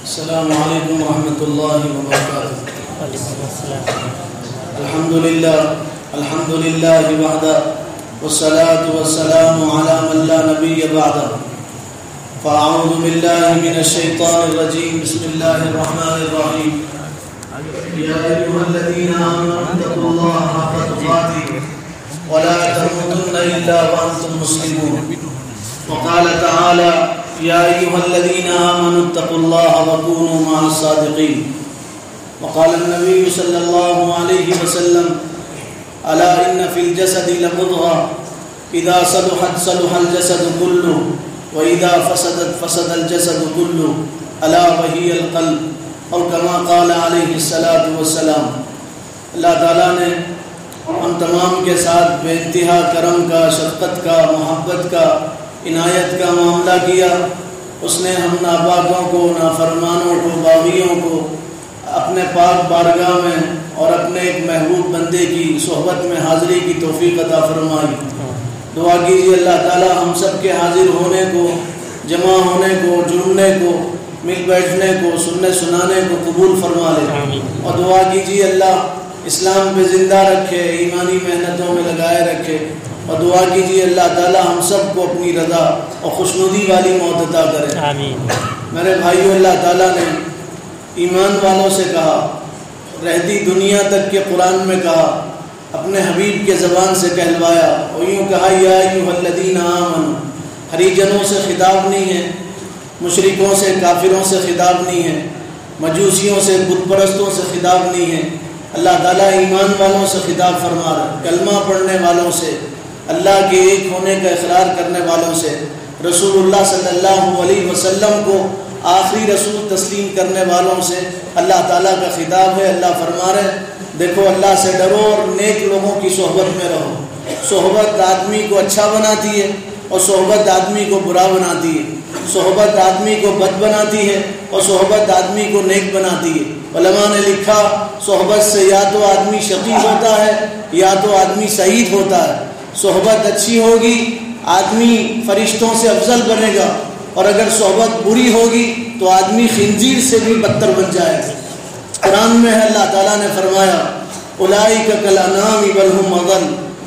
السلام علیکم ورحمۃ اللہ وبرکاتہ۔ الحمد للہ وحدہ والصلاة والسلام علی من لا نبی بعدہ۔ فاعوذ باللہ من الشیطان الرجیم، بسم اللہ الرحمن الرحیم۔ یا ایھا الذین آمنوا اتقوا اللہ حق تقاته ولا تموتن الا وانتم مسلمون۔ وقال تعالی یا ایھا الذین آمنوا اتقوا اللہ وکونوا مع الصادقین۔ وقال النبی صلی اللہ علیہ وسلم الا ان فی الجسد لمضغة اذا صلحت صلح الجسد كله واذا فسدت فسد الجسد كله الا وهي القلب، اور کما قال علیہ الصلاۃ والسلام۔ اللہ تعالیٰ نے ہم تمام کے ساتھ بے انتہا کرم کا، شفقت کا، محبت کا، عنایت کا معاملہ کیا۔ اس نے ہم ناپاکوں کو، نافرمانوں کو، باغیوں کو اپنے پاک بارگاہ میں اور اپنے ایک محبوب بندے کی صحبت میں حاضری کی توفیق عطا فرمائی۔ دعا کیجیے اللہ تعالی ہم سب کے حاضر ہونے کو، جمع ہونے کو، جڑنے کو، مل بیٹھنے کو، سننے سنانے کو قبول فرما لے، اور دعا کیجیے اللہ اسلام پہ زندہ رکھے، ایمانی محنتوں میں لگائے رکھے، اور دعا کیجیے اللہ تعالی ہم سب کو اپنی رضا اور خوشنودی والی موت عطا کرے۔ آمین۔ میرے بھائیو، اللہ تعالیٰ نے ایمان والوں سے کہا، رہتی دنیا تک کے قرآن میں کہا، اپنے حبیب کے زبان سے کہلوایا، اور یوں کہا یا ایھا الذین آمنوا۔ ہریجنوں سے خطاب نہیں ہے، مشرکوں سے، کافروں سے خطاب نہیں ہے، مجوسیوں سے، بت پرستوں سے خطاب نہیں ہے۔ اللہ تعالیٰ ایمان والوں سے خطاب فرما رہا ہے، کلمہ پڑھنے والوں سے، اللہ کے ایک ہونے کا اقرار کرنے والوں سے، رسول اللہ صلی اللہ علیہ وسلم کو آخری رسول تسلیم کرنے والوں سے اللہ تعالیٰ کا خطاب ہے۔ اللہ فرما رہے ہیں دیکھو اللہ سے ڈرو اور نیک لوگوں کی صحبت میں رہو۔ صحبت آدمی کو اچھا بناتی ہے اور صحبت آدمی کو برا بناتی ہے، صحبت آدمی کو بد بناتی ہے اور صحبت آدمی کو نیک بناتی ہے۔ علماء نے لکھا صحبت سے یا تو آدمی شقی ہوتا ہے یا تو آدمی سعید ہوتا ہے۔ صحبت اچھی ہوگی آدمی فرشتوں سے افضل بنے گا، اور اگر صحبت بری ہوگی تو آدمی خنزیر سے بھی بدتر بن جائے گا۔ قرآن میں اللہ تعالیٰ نے فرمایا اولئک کالانعام بل ھم اضل،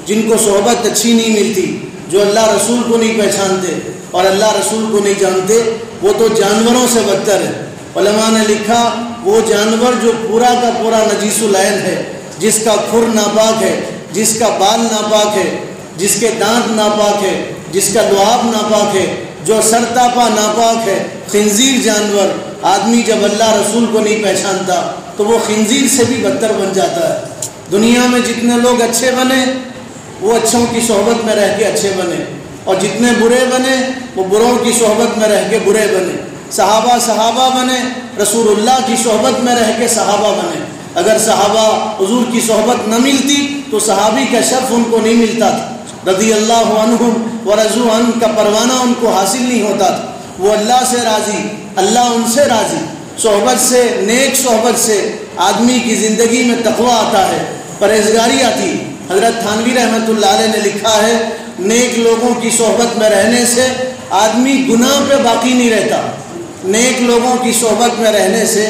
جن کو صحبت اچھی نہیں ملتی، جو اللہ رسول کو نہیں پہچانتے اور اللہ رسول کو نہیں جانتے، وہ تو جانوروں سے بدتر ہے۔ علماء نے لکھا وہ جانور جو پورا کا پورا نجیس العین ہے، جس کا کھر ناپاک ہے، جس کا بال ناپاک ہے، جس کے دانت ناپاک ہے، جس کا لعاب ناپاک ہے، جو سر تاپا ناپاک ہے، خنزیر جانور۔ آدمی جب اللہ رسول کو نہیں پہچانتا تو وہ خنزیر سے بھی بدتر بن جاتا ہے۔ دنیا میں جتنے لوگ اچھے بنے وہ اچھوں کی صحبت میں رہ کے اچھے بنے، اور جتنے برے بنے وہ بروں کی صحبت میں رہ کے برے بنے۔ صحابہ بنے، رسول اللہ کی صحبت میں رہ کے صحابہ بنے۔ اگر صحابہ حضور کی صحبت نہ ملتی تو صحابی کا شرف ان کو نہیں ملتا تھا، رضی اللہ عنہم ورضوا عنہ کا پروانہ ان کو حاصل نہیں ہوتا تھا۔ وہ اللہ سے راضی، اللہ ان سے راضی۔ صحبت سے، نیک صحبت سے آدمی کی زندگی میں تقویٰ آتا ہے، پرہیزگاری آتی۔ حضرت تھانوی رحمۃ اللہ علیہ نے لکھا ہے نیک لوگوں کی صحبت میں رہنے سے آدمی گناہ پہ باقی نہیں رہتا۔ نیک لوگوں کی صحبت میں رہنے سے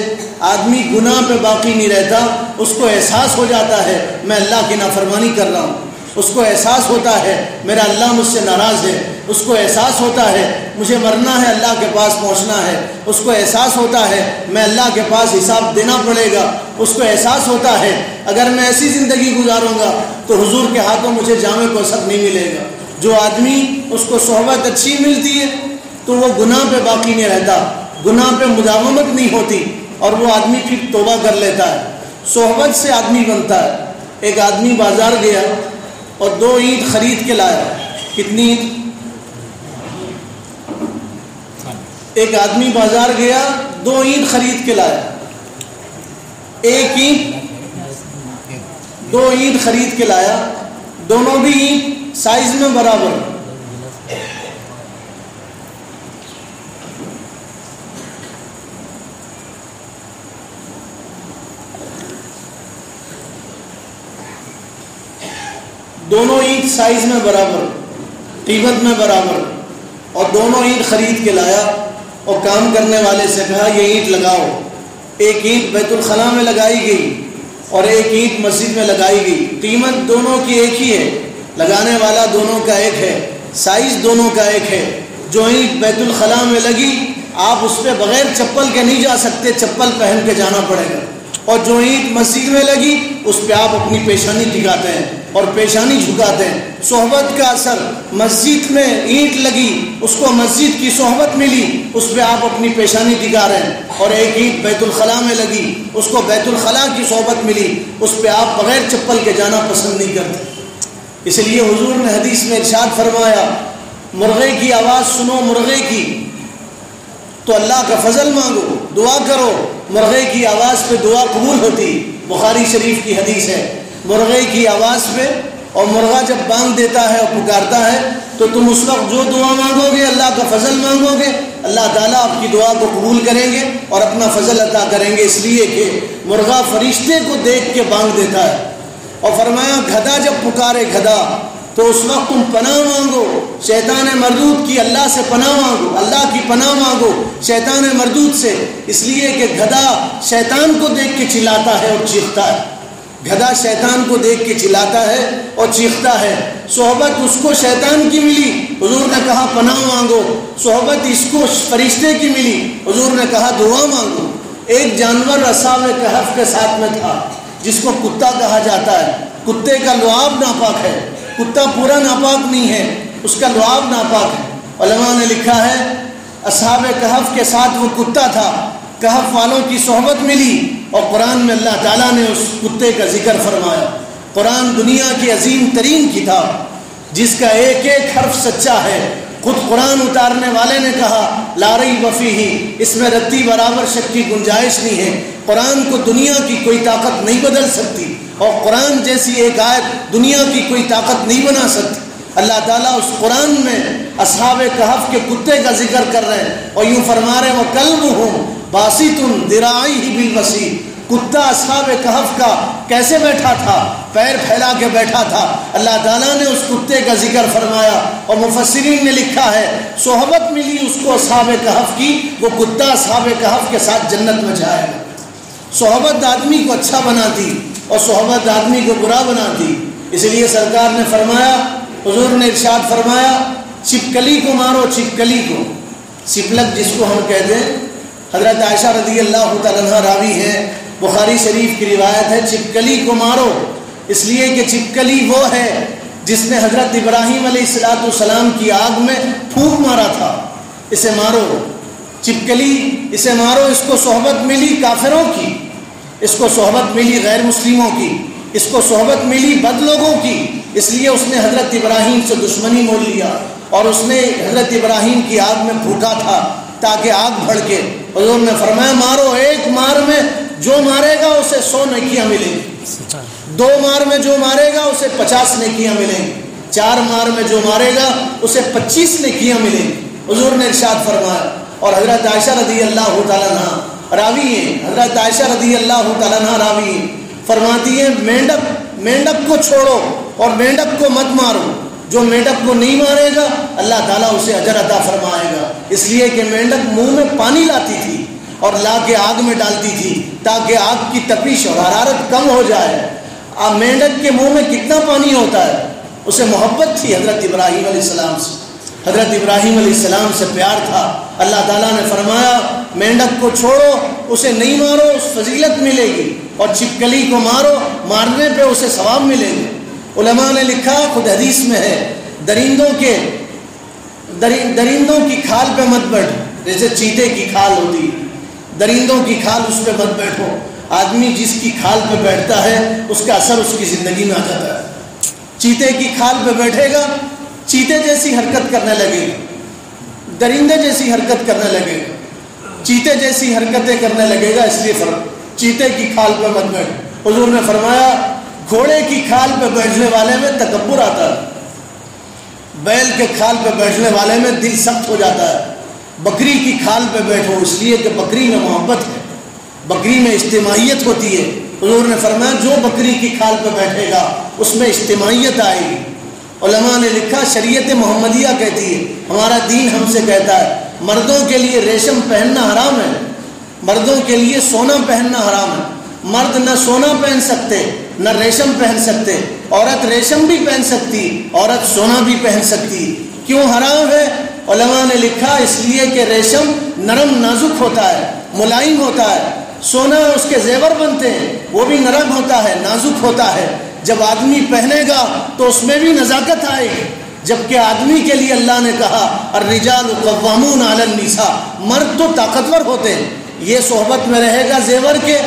آدمی گناہ پہ باقی نہیں رہتا۔ اس کو احساس ہو جاتا ہے میں اللہ کی نافرمانی کر رہا ہوں، اس کو احساس ہوتا ہے میرا اللہ مجھ سے ناراض ہے، اس کو احساس ہوتا ہے مجھے مرنا ہے، اللہ کے پاس پہنچنا ہے، اس کو احساس ہوتا ہے میں اللہ کے پاس حساب دینا پڑے گا، اس کو احساس ہوتا ہے اگر میں ایسی زندگی گزاروں گا تو حضور کے ہاتھوں مجھے جامع کوثر نہیں ملے گا۔ جو آدمی اس کو صحبت اچھی ملتی ہے تو وہ گناہ پہ باقی نہیں رہتا، گناہ پہ مداومت نہیں ہوتی، اور وہ آدمی پھر توبہ کر لیتا ہے۔ صحبت سے آدمی بنتا ہے۔ ایک آدمی بازار گیا اور 2 اینٹ خرید کے لایا۔ کتنی اینٹ؟ ایک آدمی بازار گیا 2 اینٹ خرید کے لایا۔ ایک اینٹ 2 اینٹ خرید کے لایا، دونوں بھی اینٹ سائز میں برابر۔ دونوں اینٹ سائز میں برابر، قیمت میں برابر، اور دونوں اینٹ خرید کے لایا۔ اور کام کرنے والے سے کہا یہ اینٹ لگاؤ۔ ایک اینٹ بیت الخلاء میں لگائی گئی اور ایک اینٹ مسجد میں لگائی گئی، قیمت دونوں کی ایک ہی ہے، لگانے والا دونوں کا ایک ہے، سائز دونوں کا ایک ہے۔ جو اینٹ بیت الخلاء میں لگی آپ اس پہ بغیر چپل کے نہیں جا سکتے، چپل پہن کے جانا پڑے گا، اور جو اینٹ مسجد میں لگی اس پہ آپ اپنی پیشانی ٹکاتے ہیں اور پیشانی جھکاتے ہیں۔ صحبت کا اثر، مسجد میں اینٹ لگی، اس کو مسجد کی صحبت ملی، اس پہ آپ اپنی پیشانی ٹکا رہے ہیں، اور ایک اینٹ بیت الخلاء میں لگی، اس کو بیت الخلاء کی صحبت ملی، اس پہ آپ بغیر چپل کے جانا پسند نہیں کرتے۔ اس لیے حضور نے حدیث میں ارشاد فرمایا، مرغے کی آواز سنو مرغے کی تو اللہ کا فضل مانگو، دعا کرو، مرغے کی آواز پہ دعا قبول ہوتی۔ بخاری شریف کی حدیث ہے، مرغے کی آواز پہ، اور مرغا جب بانگ دیتا ہے اور پکارتا ہے تو تم اس وقت جو دعا مانگو گے، اللہ کا فضل مانگو گے، اللہ تعالیٰ آپ کی دعا کو قبول کریں گے اور اپنا فضل عطا کریں گے، اس لیے کہ مرغا فرشتے کو دیکھ کے بانگ دیتا ہے۔ اور فرمایا گدھا جب پکارے گدھا تو اس وقت تم پناہ مانگو، شیطان مردود کی اللہ سے پناہ مانگو، اللہ کی پناہ مانگو شیطان مردود سے، اس لیے کہ گدھا شیطان کو دیکھ کے چلاتا ہے اور چیختا ہے، گدھا شیطان کو دیکھ کے چلاتا ہے اور چیختا ہے۔ صحبت اس کو شیطان کی ملی، حضور نے کہا پناہ مانگو، صحبت اس کو فرشتے کی ملی، حضور نے کہا دعا مانگو۔ ایک جانور اصحاب کہف کے ساتھ میں تھا جس کو کتا کہا جاتا ہے، کتے کا لعاب ناپاک ہے، کتا پورا ناپاک نہیں ہے، اس کا لعاب ناپاک ہے۔ علماء نے لکھا ہے اصحاب کہف کے ساتھ وہ کتا تھا، کہف والوں کی صحبت ملی، اور قرآن میں اللہ تعالیٰ نے اس کتے کا ذکر فرمایا۔ قرآن دنیا کی عظیم ترین کتاب جس کا ایک ایک حرف سچا ہے، خود قرآن اتارنے والے نے کہا لا ریب فیہ، اس میں رتی برابر شک کی گنجائش نہیں ہے، قرآن کو دنیا کی کوئی طاقت نہیں بدل سکتی، اور قرآن جیسی ایک آیت دنیا کی کوئی طاقت نہیں بنا سکتی۔ اللہ تعالیٰ اس قرآن میں اصحاب کہف کے کتے کا ذکر کر رہے ہیں اور یوں فرما رہے ہیں وَكَلْبُهُمْ بَاسِطٌ ذِرَاعَيْهِ بِالْوَصِيدِ، کتا اصحاب کہف کا کیسے بیٹھا تھا؟ پیر پھیلا کے بیٹھا تھا۔ اللہ تعالیٰ نے اس کتے کا ذکر فرمایا، اور مفسرین نے لکھا ہے صحبت ملی اس کو اصحاب کہف کی، وہ کتا اصحاب کہف کے ساتھ جنت میں جائے گا۔ صحبت آدمی کو اچھا بناتی اور صحبت آدمی کو برا بناتی، اس لیے سرکار نے فرمایا، حضور نے ارشاد فرمایا چھپکلی کو مارو، چھپکلی کو، سپلک جس کو ہم کہتے ہیں، حضرت عائشہ رضی اللہ تعالیٰ عنہ راوی ہے، بخاری شریف کی روایت ہے، چھپکلی کو مارو، اس لیے کہ چھپکلی وہ ہے جس نے حضرت ابراہیم علیہ السلام کی آگ میں پھونک مارا تھا، اسے مارو، چھپکلی اسے مارو۔ اس کو صحبت ملی کافروں کی، اس کو صحبت ملی غیر مسلموں کی، اس کو صحبت ملی بد لوگوں کی، اس لیے اس نے حضرت ابراہیم سے دشمنی مول لیا اور اس نے حضرت ابراہیم کی آگ میں پھونکا تھا تاکہ آگ بھڑکے۔ حضور نے فرمایا مارو، ایک مار میں جو مارے گا اسے 100 نیکیاں ملیں گی، 2 مار میں جو مارے گا اسے 50 نیکیاں ملیں گی، 4 مار میں جو مارے گا اسے 25 نیکیاں ملیں گی، حضور نے ارشاد فرمایا۔ اور حضرت عائشہ رضی اللہ تعالیٰ عنہ راوی ہیں، حضرت عائشہ رضی اللہ تعالیٰ عنہ راوی ہیں، فرماتی ہیں مینڈک کو چھوڑو اور مینڈک کو مت مارو، جو مینڈک کو نہیں مارے گا اللہ تعالیٰ اسے اجر عطا فرمائے گا، اس لیے کہ مینڈک منہ میں پانی لاتی تھی اور لا کے آگ میں ڈالتی تھی تاکہ آگ کی تپش اور حرارت کم ہو جائے۔ اب مینڈک کے منہ میں کتنا پانی ہوتا ہے، اسے محبت تھی حضرت ابراہیم علیہ السلام سے، حضرت ابراہیم علیہ السلام سے پیار تھا۔ اللہ تعالیٰ نے فرمایا مینڈک کو چھوڑو، اسے نہیں مارو، اس فضیلت ملے گی، اور چھپکلی کو مارو، مارنے پہ اسے ثواب ملے گا۔ علماء نے لکھا، خود حدیث میں ہے، درندوں کی کھال پہ مت بیٹھو، جیسے چیتے کی کھال ہوتی ہے، درندوں کی کھال اس پہ مت بیٹھو۔ آدمی جس کی کھال پہ بیٹھتا ہے اس کا اثر اس کی زندگی میں آ جاتا ہے۔ چیتے کی کھال پہ بیٹھے گا، چیتے جیسی حرکت کرنے لگے گا، درندے جیسی حرکت کرنے لگے گا، چیتے جیسی حرکتیں کرنے لگے گا، اس لیے چیتے کی کھال پہ مت بیٹھ۔ حضور نے فرمایا گھوڑے کی کھال پہ بیٹھنے والے میں تکبر آتا ہے، بیل کے کھال پہ بیٹھنے والے میں دل سخت ہو جاتا ہے۔ بکری کی کھال پہ بیٹھو، اس لیے کہ بکری میں محبت ہے، بکری میں اجتماعیت ہوتی ہے۔ حضور نے فرمایا جو بکری کی کھال پہ بیٹھے گا اس میں اجتماعیت آئے گی۔ علماء نے لکھا، شریعت محمدیہ کہتی ہے، ہمارا دین ہم سے کہتا ہے مردوں کے لیے ریشم پہننا حرام ہے، مردوں کے لیے سونا پہننا حرام ہے۔ مرد نہ سونا پہن سکتے نہ ریشم پہن سکتے، عورت ریشم بھی پہن سکتی، عورت سونا بھی پہن سکتی۔ کیوں حرام ہے؟ علماء نے لکھا اس لیے کہ ریشم نرم نازک ہوتا ہے، ملائم ہوتا ہے، سونا اس کے زیور بنتے ہیں، وہ بھی نرم ہوتا ہے، نازک ہوتا ہے، جب آدمی پہنے گا تو اس میں بھی نزاکت آئے گی۔ جبکہ آدمی کے لیے اللہ نے کہا الرجال قوامون علی النساء، مرد تو طاقتور ہوتے ہیں، یہ صحبت میں رہے گا زیور کے،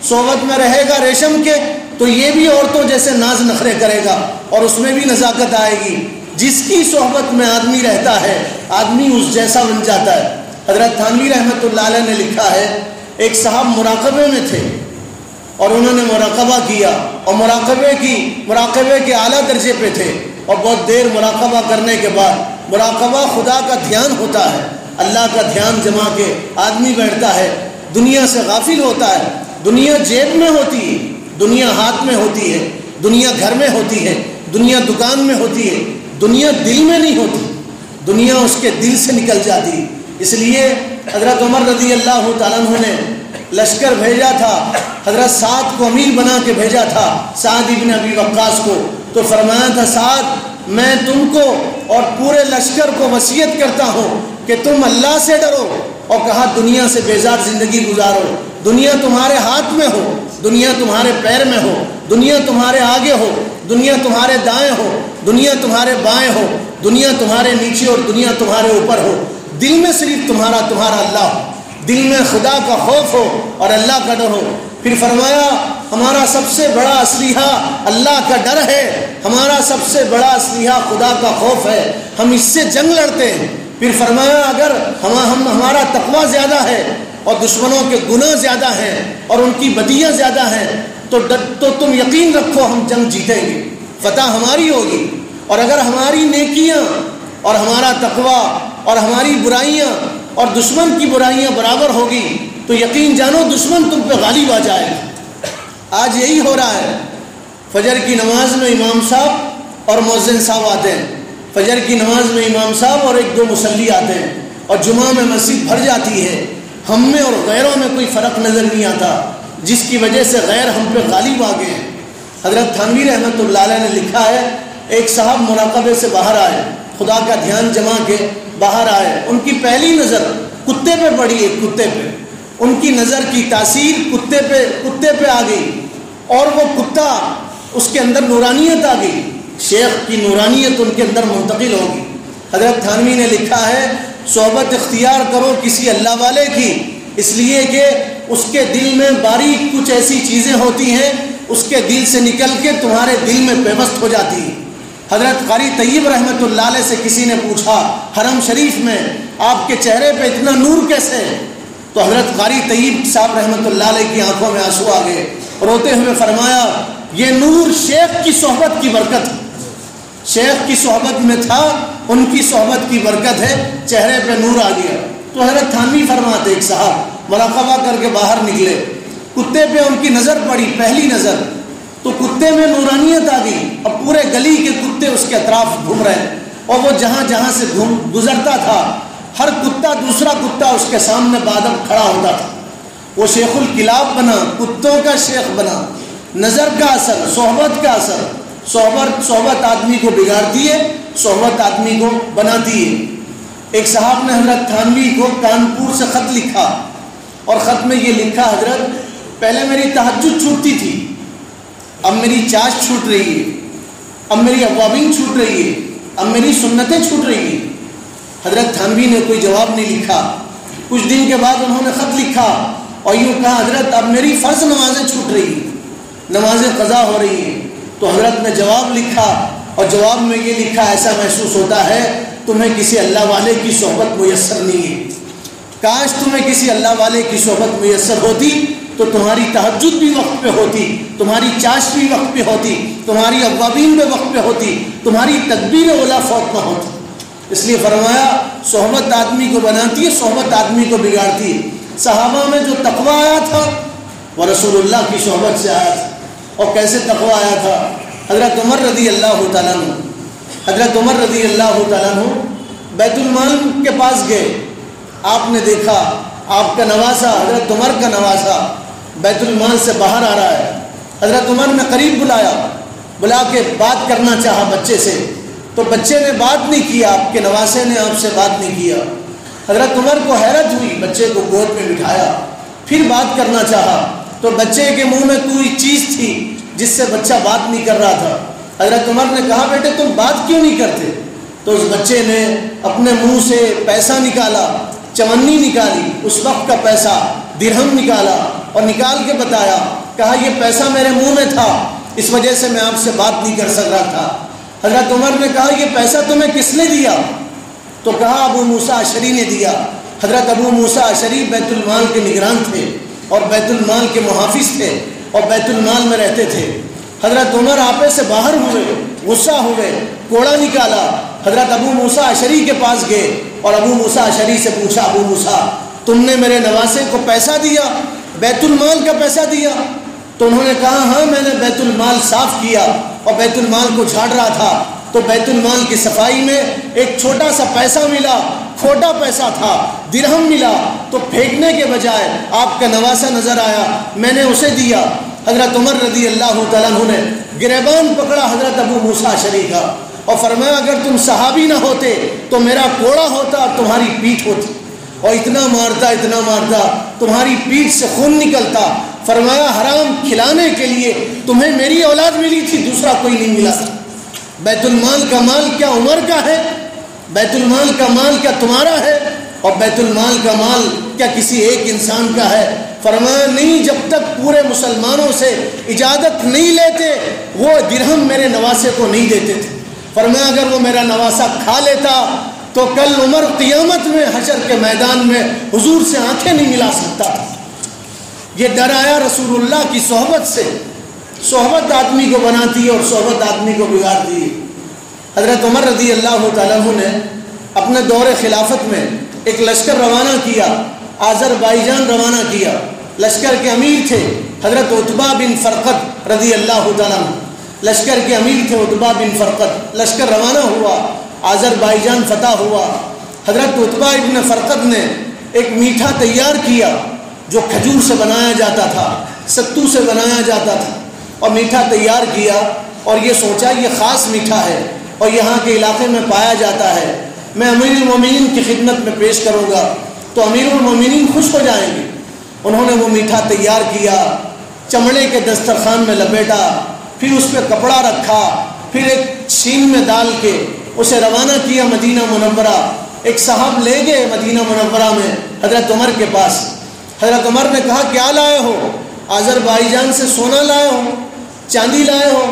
صحبت میں رہے گا ریشم کے، تو یہ بھی عورتوں جیسے ناز نخرے کرے گا اور اس میں بھی نزاکت آئے گی۔ جس کی صحبت میں آدمی رہتا ہے آدمی اس جیسا بن جاتا ہے۔ حضرت تھانوی رحمۃ اللہ علیہ نے لکھا ہے ایک صاحب مراقبے میں تھے اور انہوں نے مراقبہ کیا اور مراقبے کے اعلیٰ درجے پہ تھے، اور بہت دیر مراقبہ کرنے کے بعد، مراقبہ خدا کا دھیان ہوتا ہے، اللہ کا دھیان جما کے آدمی بیٹھتا ہے، دنیا سے غافل ہوتا ہے، دنیا جیب میں ہوتی ہے، دنیا ہاتھ میں ہوتی ہے، دنیا گھر میں ہوتی ہے، دنیا دکان میں ہوتی ہے، دنیا دل میں نہیں ہوتی، دنیا اس کے دل سے نکل جاتی۔ اس لیے حضرت عمر رضی اللہ تعالیٰ عنہ نے لشکر بھیجا تھا، حضرت سعد کو امیر بنا کے بھیجا تھا، سعد ابن ابی وقاص کو، تو فرمایا تھا سعد میں تم کو اور پورے لشکر کو وصیت کرتا ہوں کہ تم اللہ سے ڈرو، اور کہا دنیا سے بیزار زندگی گزارو، دنیا تمہارے ہاتھ میں ہو، دنیا تمہارے پیر میں ہو، دنیا تمہارے آگے ہو، دنیا تمہارے دائیں ہو، دنیا تمہارے بائیں ہو، دنیا تمہارے نیچے اور دنیا تمہارے اوپر ہو، دل میں صرف تمہارا اللہ ہو، دل میں خدا کا خوف ہو اور اللہ کا ڈر ہو۔ پھر فرمایا ہمارا سب سے بڑا اسلحہ اللہ کا ڈر ہے، ہمارا سب سے بڑا اسلحہ خدا کا خوف ہے، ہم اس سے جنگ لڑتے ہیں۔ پھر فرمایا اگر ہمارا تقویٰ زیادہ ہے اور دشمنوں کے گناہ زیادہ ہیں اور ان کی بدیاں زیادہ ہیں تو تم یقین رکھو ہم جنگ جیتیں گے، فتح ہماری ہوگی۔ اور اگر ہماری نیکیاں اور ہمارا تقویٰ اور ہماری برائیاں اور دشمن کی برائیاں برابر ہوگی تو یقین جانو دشمن تم پہ غالب آ جائے گا۔ آج یہی ہو رہا ہے، فجر کی نماز میں امام صاحب اور مؤذن صاحب آتے ہیں، فجر کی نماز میں امام صاحب اور ایک دو مصلی آتے ہیں، اور جمعہ میں مسجد بھر جاتی ہے، ہم میں اور غیروں میں کوئی فرق نظر نہیں آتا، جس کی وجہ سے غیر ہم پہ غالب آ گئے ہیں۔ حضرت تھانوی رحمۃ اللہ علیہ نے لکھا ہے ایک صاحب مراقبے سے باہر آئے، خدا کا دھیان جما کے باہر آئے، ان کی پہلی نظر کتے پہ پڑی، ایک کتے پہ، ان کی نظر کی تاثیر کتے پہ آ گئی، اور وہ کتا اس کے اندر نورانیت آ گئی، شیخ کی نورانیت ان کے اندر منتقل ہوگی۔ حضرت تھانوی نے لکھا ہے صحبت اختیار کرو کسی اللہ والے کی، اس لیے کہ اس کے دل میں باریک کچھ ایسی چیزیں ہوتی ہیں اس کے دل سے نکل کے تمہارے دل میں پیوست ہو جاتی ہیں۔ حضرت قاری طیب رحمۃ اللہ علیہ سے کسی نے پوچھا حرم شریف میں آپ کے چہرے پہ اتنا نور کیسے ہے؟ تو حضرت قاری طیب صاحب رحمۃ اللہ علیہ کی آنکھوں میں آنسو آ گئے، روتے ہوئے فرمایا یہ نور شیخ کی صحبت کی برکت ہے، شیخ کی صحبت میں تھا، ان کی صحبت کی برکت ہے، چہرے پہ نور آ گیا۔ تو حضرت تھانوی فرماتے ایک صاحب مراقبہ کر کے باہر نکلے، کتے پہ ان کی نظر پڑی، پہلی نظر تو کتے میں نورانیت آ گئی، اب پورے گلی کے کتے اس کے اطراف گھوم رہے، اور وہ جہاں جہاں سے گزرتا تھا ہر کتا دوسرا کتا اس کے سامنے بادب کھڑا ہوتا تھا، وہ شیخ الکلاب بنا، کتوں کا شیخ بنا۔ نظر کا اثر، صحبت کا اثر، صحبت آدمی کو بگاڑتی ہے، صحبت آدمی کو بناتی ہے۔ ایک صاحب نے حضرت تھانوی کو کانپور سے خط لکھا، اور خط میں یہ لکھا حضرت پہلے میری تہجد چھوٹتی تھی، اب میری چاش چھوٹ رہی ہے، اب میری اوابین چھوٹ رہی ہے، اب میری سنتیں چھوٹ رہی ہیں۔ حضرت تھانوی نے کوئی جواب نہیں لکھا، کچھ دن کے بعد انہوں نے خط لکھا اور یوں کہا حضرت اب میری فرض نمازیں چھوٹ رہی ہیں، نمازیں قضا ہو رہی ہیں۔ تو حضرت نے جواب لکھا، اور جواب میں یہ لکھا ایسا محسوس ہوتا ہے تمہیں کسی اللہ والے کی صحبت میسر نہیں ہے، کاش تمہیں کسی اللہ والے کی صحبت میسر ہوتی تو تمہاری تہجد بھی وقت پہ ہوتی، تمہاری چاش بھی وقت پہ ہوتی، تمہاری اوابین بھی وقت پہ ہوتی، تمہاری تکبیر اولا فوت نہ ہوتی۔ اس لیے فرمایا صحبت آدمی کو بناتی ہے، صحبت آدمی کو بگاڑتی ہے۔ صحابہ میں جو تقویٰ آیا تھا وہ رسول اللہ کی صحبت سے آیا تھا، اور کیسے تقویٰ آیا تھا؟ حضرت عمر رضی اللہ تعالیٰ عنہ بیت المال کے پاس گئے، آپ نے دیکھا آپ کا نواسا حضرت عمر کا نواسا بیت المال سے باہر آ رہا ہے. حضرت عمر نے قریب بلا کے بات کرنا چاہا بچے سے، تو بچے نے بات نہیں کیا، آپ کے نواسے نے آپ سے بات نہیں کیا. حضرت عمر کو حیرت ہوئی، بچے کو گود میں بٹھایا، پھر بات کرنا چاہا تو بچے کے منہ میں کوئی چیز تھی جس سے بچہ بات نہیں کر رہا تھا. حضرت عمر نے کہا بیٹے تم بات کیوں نہیں کرتے؟ تو اس بچے نے اپنے منہ سے پیسہ نکالا، چمنی نکالی، اس وقت کا پیسہ درہم نکالا اور نکال کے بتایا، کہا یہ پیسہ میرے منہ میں تھا، اس وجہ سے میں آپ سے بات نہیں کر سک رہا تھا. حضرت عمر نے کہا یہ پیسہ تمہیں کس نے دیا؟ تو کہا ابو موسیٰ اشعری نے دیا. حضرت ابو موسیٰ اشعری بیت المال کے نگران تھے اور بیت المال کے محافظ تھے اور بیت المال میں رہتے تھے. حضرت عمر آپے سے باہر ہوئے، غصہ ہوئے، کوڑا نکالا، حضرت ابو موسیٰ اشعری کے پاس گئے اور ابو موسیٰ اشعری سے پوچھا ابو موسیٰ تم نے میرے نواسے کو پیسہ دیا، بیت المال کا پیسہ دیا؟ تو انہوں نے کہا ہاں میں نے بیت المال صاف کیا اور بیت المال کو جھاڑ رہا تھا تو بیت المال کی صفائی میں ایک چھوٹا سا پیسہ ملا، کھوٹا پیسہ تھا، درہم ملا، تو پھینکنے کے بجائے آپ کا نواسا نظر آیا، میں نے اسے دیا. حضرت عمر رضی اللہ تعالیٰ عنہ نے گریبان پکڑا حضرت ابو موسیٰ اشعری کا اور فرمایا اگر تم صحابی نہ ہوتے تو میرا کوڑا ہوتا، تمہاری پیٹھ ہوتی، اور اتنا مارتا تمہاری پیٹھ سے خون نکلتا. فرمایا حرام کھلانے کے لیے تمہیں میری اولاد ملی تھی، دوسرا کوئی نہیں ملا. بیت المال کا مال کیا عمر کا ہے؟ بیت المال کا مال کیا تمہارا ہے؟ اور بیت المال کا مال کیا کسی ایک انسان کا ہے؟ فرمایا نہیں، جب تک پورے مسلمانوں سے اجازت نہیں لیتے وہ درہم میرے نواسے کو نہیں دیتے تھے. فرمایا اگر وہ میرا نواسا کھا لیتا تو کل عمر قیامت میں حشر کے میدان میں حضور سے آنکھیں نہیں ملا سکتا. یہ ڈر آیا رسول اللہ کی صحبت سے. صحبت آدمی کو بناتی ہے اور صحبت آدمی کو بگاڑتی ہے. حضرت عمر رضی اللہ تعالیٰ عنہ نے اپنے دور خلافت میں ایک لشکر روانہ کیا، آذربائیجان روانہ کیا. لشکر کے امیر تھے حضرت عتبہ بن فرقد رضی اللہ تعالیٰ عنہ. لشکر کے امیر تھے عتبہ بن فرقد. لشکر روانہ ہوا، آذربائیجان فتح ہوا. حضرت عتبہ ابن فرقد نے ایک میٹھا تیار کیا جو کھجور سے بنایا جاتا تھا، ستو سے بنایا جاتا تھا، اور میٹھا تیار کیا اور یہ سوچا یہ خاص میٹھا ہے اور یہاں کے علاقے میں پایا جاتا ہے، میں امیر المومنین کی خدمت میں پیش کروں گا تو امیر المومنین خوش ہو جائیں گے. انہوں نے وہ میٹھا تیار کیا، چمڑے کے دسترخوان میں لپیٹا، پھر اس پہ کپڑا رکھا، پھر ایک چھین میں ڈال کے اسے روانہ کیا مدینہ منورہ. ایک صاحب لے گئے مدینہ منورہ میں حضرت عمر کے پاس. حضرت عمر نے کہا کیا لائے ہو؟ آذربائیجان سے سونا لائے ہو، چاندی لائے ہو،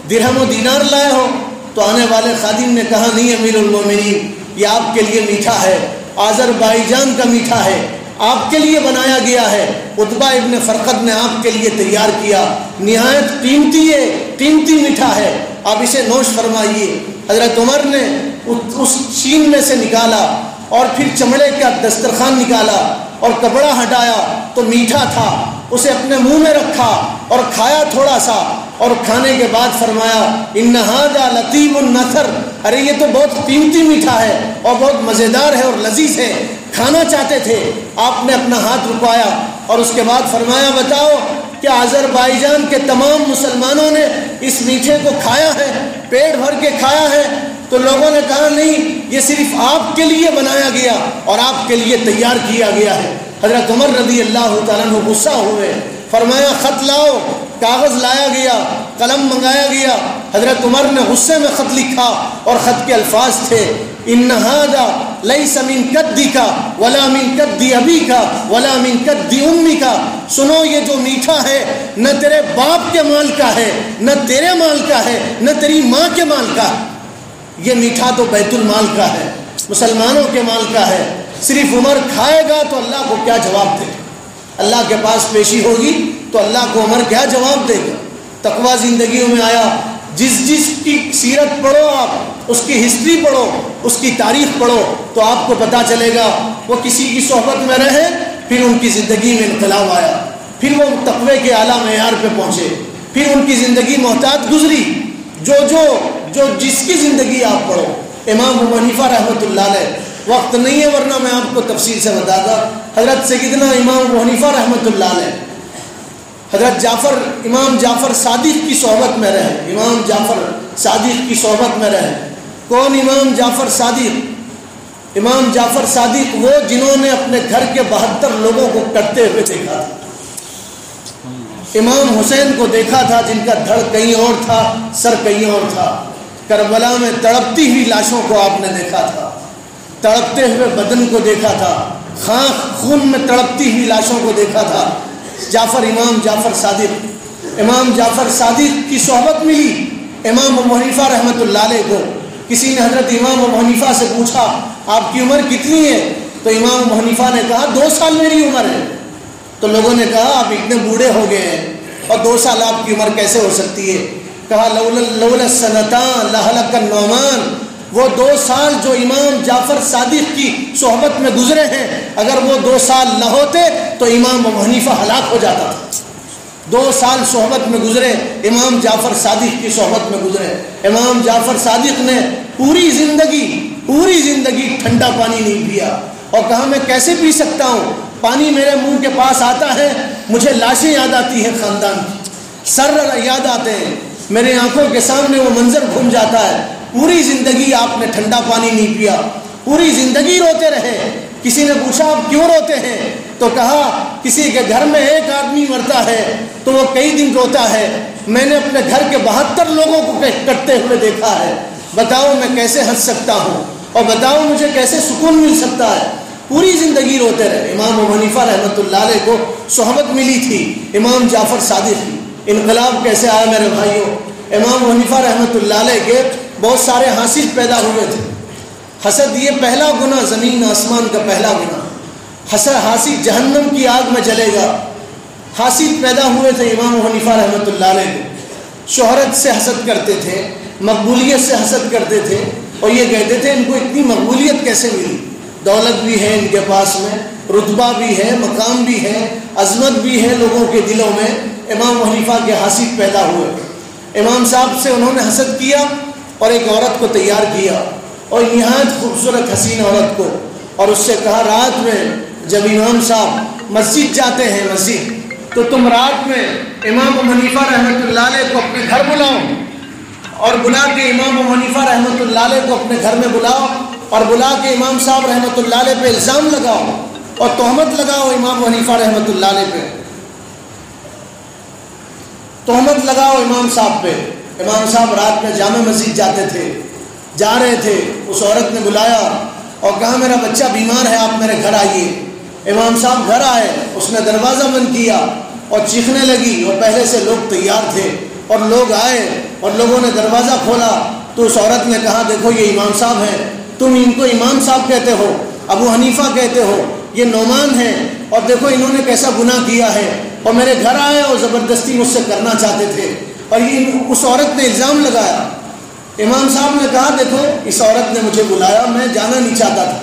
درہم و دینار لائے ہو؟ تو آنے والے خادم نے کہا نہیں امیر المومنین، یہ آپ کے لیے میٹھا ہے، آذربائیجان کا میٹھا ہے، آپ کے لیے بنایا گیا ہے، عتبہ ابن فرقد نے آپ کے لیے تیار کیا، نہایت قیمتی میٹھا ہے، آپ اسے نوش فرمائیے. حضرت عمر نے اس چین میں سے نکالا اور پھر چمڑے کا دسترخوان نکالا اور کپڑا ہٹایا تو میٹھا تھا، اسے اپنے منہ میں رکھا اور کھایا تھوڑا سا، اور کھانے کے بعد فرمایا ان ھذا لطیب النثر، ارے یہ تو بہت قیمتی میٹھا ہے اور بہت مزیدار ہے اور لذیذ ہے، کھانا چاہتے تھے. آپ نے اپنا ہاتھ رکوایا اور اس کے بعد فرمایا بتاؤ کیا آذربائیجان کے تمام مسلمانوں نے اس میٹھے کو کھایا ہے، پیٹ بھر کے کھایا ہے؟ تو لوگوں نے کہا نہیں، یہ صرف آپ کے لیے بنایا گیا اور آپ کے لیے تیار کیا گیا ہے. حضرت عمر رضی اللہ تعالیٰ عنہ غصہ ہوئے، فرمایا خط لاؤ. کاغذ لایا گیا، قلم منگایا گیا. حضرت عمر نے غصے میں خط لکھا اور خط کے الفاظ تھے ان ھذا لیس من کدک ولا من کد ابیک ولا من کد امک. سنو یہ جو میٹھا ہے نہ تیرے باپ کے مال کا ہے، نہ تیرے مال کا ہے، نہ تیری ماں کے مال کا ہے. یہ میٹھا تو بیت المال کا ہے، مسلمانوں کے مال کا ہے. صرف عمر کھائے گا تو اللہ کو کیا جواب دے گا؟ اللہ کے پاس پیشی ہوگی تو اللہ کو عمر کیا جواب دے گا؟ تقویٰ زندگیوں میں آیا. جس کی سیرت پڑھو، آپ اس کی ہسٹری پڑھو، اس کی تاریخ پڑھو تو آپ کو پتہ چلے گا وہ کسی کی صحبت میں رہے پھر ان کی زندگی میں انقلاب آیا، پھر وہ تقوی کے اعلیٰ معیار پہ پہنچے، پھر ان کی زندگی محتاط گزری. جو جس کی زندگی آپ پڑھو. امام ابو حنیفہ رحمۃ اللہ علیہ وقت نہیں ہے ورنہ میں آپ کو تفصیل سے بتاتا. حضرت سیدنا امام ابو حنیفہ رحمۃ اللہ علیہ حضرت امام جعفر صادق کی صحبت میں رہے. امام جعفر صادق کی صحبت میں رہے. کون امام جعفر صادق؟ امام جعفر صادق وہ جنہوں نے اپنے گھر کے 72 لوگوں کو کٹتے ہوئے دیکھا تھا. امام حسین کو دیکھا تھا جن کا دھڑ کہیں اور تھا، سر کہیں اور تھا. کربلا میں تڑپتی ہوئی لاشوں کو آپ نے دیکھا تھا، تڑپتے ہوئے بدن کو دیکھا تھا، خون میں تڑپتی ہوئی لاشوں کو دیکھا تھا. امام جعفر صادق کی صحبت ملی امام ابو حنیفہ رحمۃ اللہ علیہ کو. کسی نے حضرت امام ابو حنیفہ سے پوچھا آپ کی عمر کتنی ہے؟ تو امام ابو حنیفہ نے کہا 2 سال میری عمر ہے. تو لوگوں نے کہا آپ اتنے بوڑھے ہو گئے ہیں اور 2 سال آپ کی عمر کیسے ہو سکتی ہے؟ کہا لولا السنتان لہلک النعمان. وہ 2 سال جو امام جعفر صادق کی صحبت میں گزرے ہیں، اگر وہ 2 سال نہ ہوتے تو امام ابو حنیفہ ہلاک ہو جاتا تھا. 2 سال صحبت میں گزرے، امام جعفر صادق کی صحبت میں گزرے. امام جعفر صادق نے پوری زندگی ٹھنڈا پانی نہیں پیا اور کہا میں کیسے پی سکتا ہوں؟ پانی میرے منہ کے پاس آتا ہے مجھے لاشیں یاد آتی ہیں، خاندان کی سر یاد آتے ہیں، میرے آنکھوں کے سامنے وہ منظر گھوم جاتا ہے. پوری زندگی آپ نے ٹھنڈا پانی نہیں پیا، پوری زندگی روتے رہے. کسی نے پوچھا آپ کیوں روتے ہیں؟ تو کہا کسی کے گھر میں ایک آدمی مرتا ہے تو وہ کئی دن روتا ہے. میں نے اپنے گھر کے 72 لوگوں کو کٹتے ہوئے دیکھا ہے. بتاؤ میں کیسے ہنس سکتا ہوں اور بتاؤ مجھے کیسے سکون مل سکتا ہے؟ پوری زندگی روتے رہے. امام ابو حنیفہ رحمۃ اللہ علیہ کو صحبت ملی تھی امام جعفر صادق کی. انقلاب کیسے آیا میرے بھائیوں؟ امام ابو حنیفہ رحمۃ اللہ علیہ کے بہت سارے حاسد پیدا ہوئے تھے. حسد یہ پہلا گناہ، زمین آسمان کا پہلا گناہ. حاسد جہنم کی آگ میں جلے گا. حاسد پیدا ہوئے تھے امام ابو حنیفہ رحمۃ اللہ علیہ کو. شہرت سے حسد کرتے تھے، مقبولیت سے حسد کرتے تھے اور یہ کہتے تھے ان کو اتنی مقبولیت کیسے ملی؟ دولت بھی ہے ان کے پاس میں، رتبہ بھی ہے، مقام بھی ہے، عظمت بھی ہے لوگوں کے دلوں میں. امام ابو حنیفہ کے حاسد پیدا ہوئے. امام صاحب سے انہوں نے حسد کیا اور ایک عورت کو تیار کیا اور نہایت خوبصورت حسین عورت کو، اور اس سے کہا رات میں جب امام صاحب مسجد جاتے ہیں تو تم رات میں امام ابو حنیفہ رحمۃ اللہ علیہ کو اپنے گھر بلاؤ اور بلا کے امام ابو حنیفہ رحمۃ اللہ علیہ کو اپنے گھر میں بلاؤ اور بلا کے امام صاحب رحمۃ اللہ علیہ پہ الزام لگاؤ اور تہمت لگاؤ. امام ابو حنیفہ رحمۃ اللہ علیہ پہ تہمت لگاؤ امام صاحب پہ. امام صاحب رات میں جامع مسجد جاتے تھے، جا رہے تھے، اس عورت نے بلایا اور کہا میرا بچہ بیمار ہے آپ میرے گھر آئیے. امام صاحب گھر آئے، اس نے دروازہ بند کیا اور چیخنے لگی اور پہلے سے لوگ تیار تھے اور لوگ آئے اور لوگوں نے دروازہ کھولا تو اس عورت نے کہا دیکھو یہ امام صاحب ہیں، تم ان کو امام صاحب کہتے ہو، ابو حنیفہ کہتے ہو، یہ نعمان ہیں اور دیکھو انہوں نے کیسا گناہ کیا ہے اور میرے گھر آئے اور زبردستی مجھ سے کرنا چاہتے تھے. اور یہ اس عورت نے الزام لگایا. امام صاحب نے کہا دیکھو اس عورت نے مجھے بلایا، میں جانا نہیں چاہتا تھا.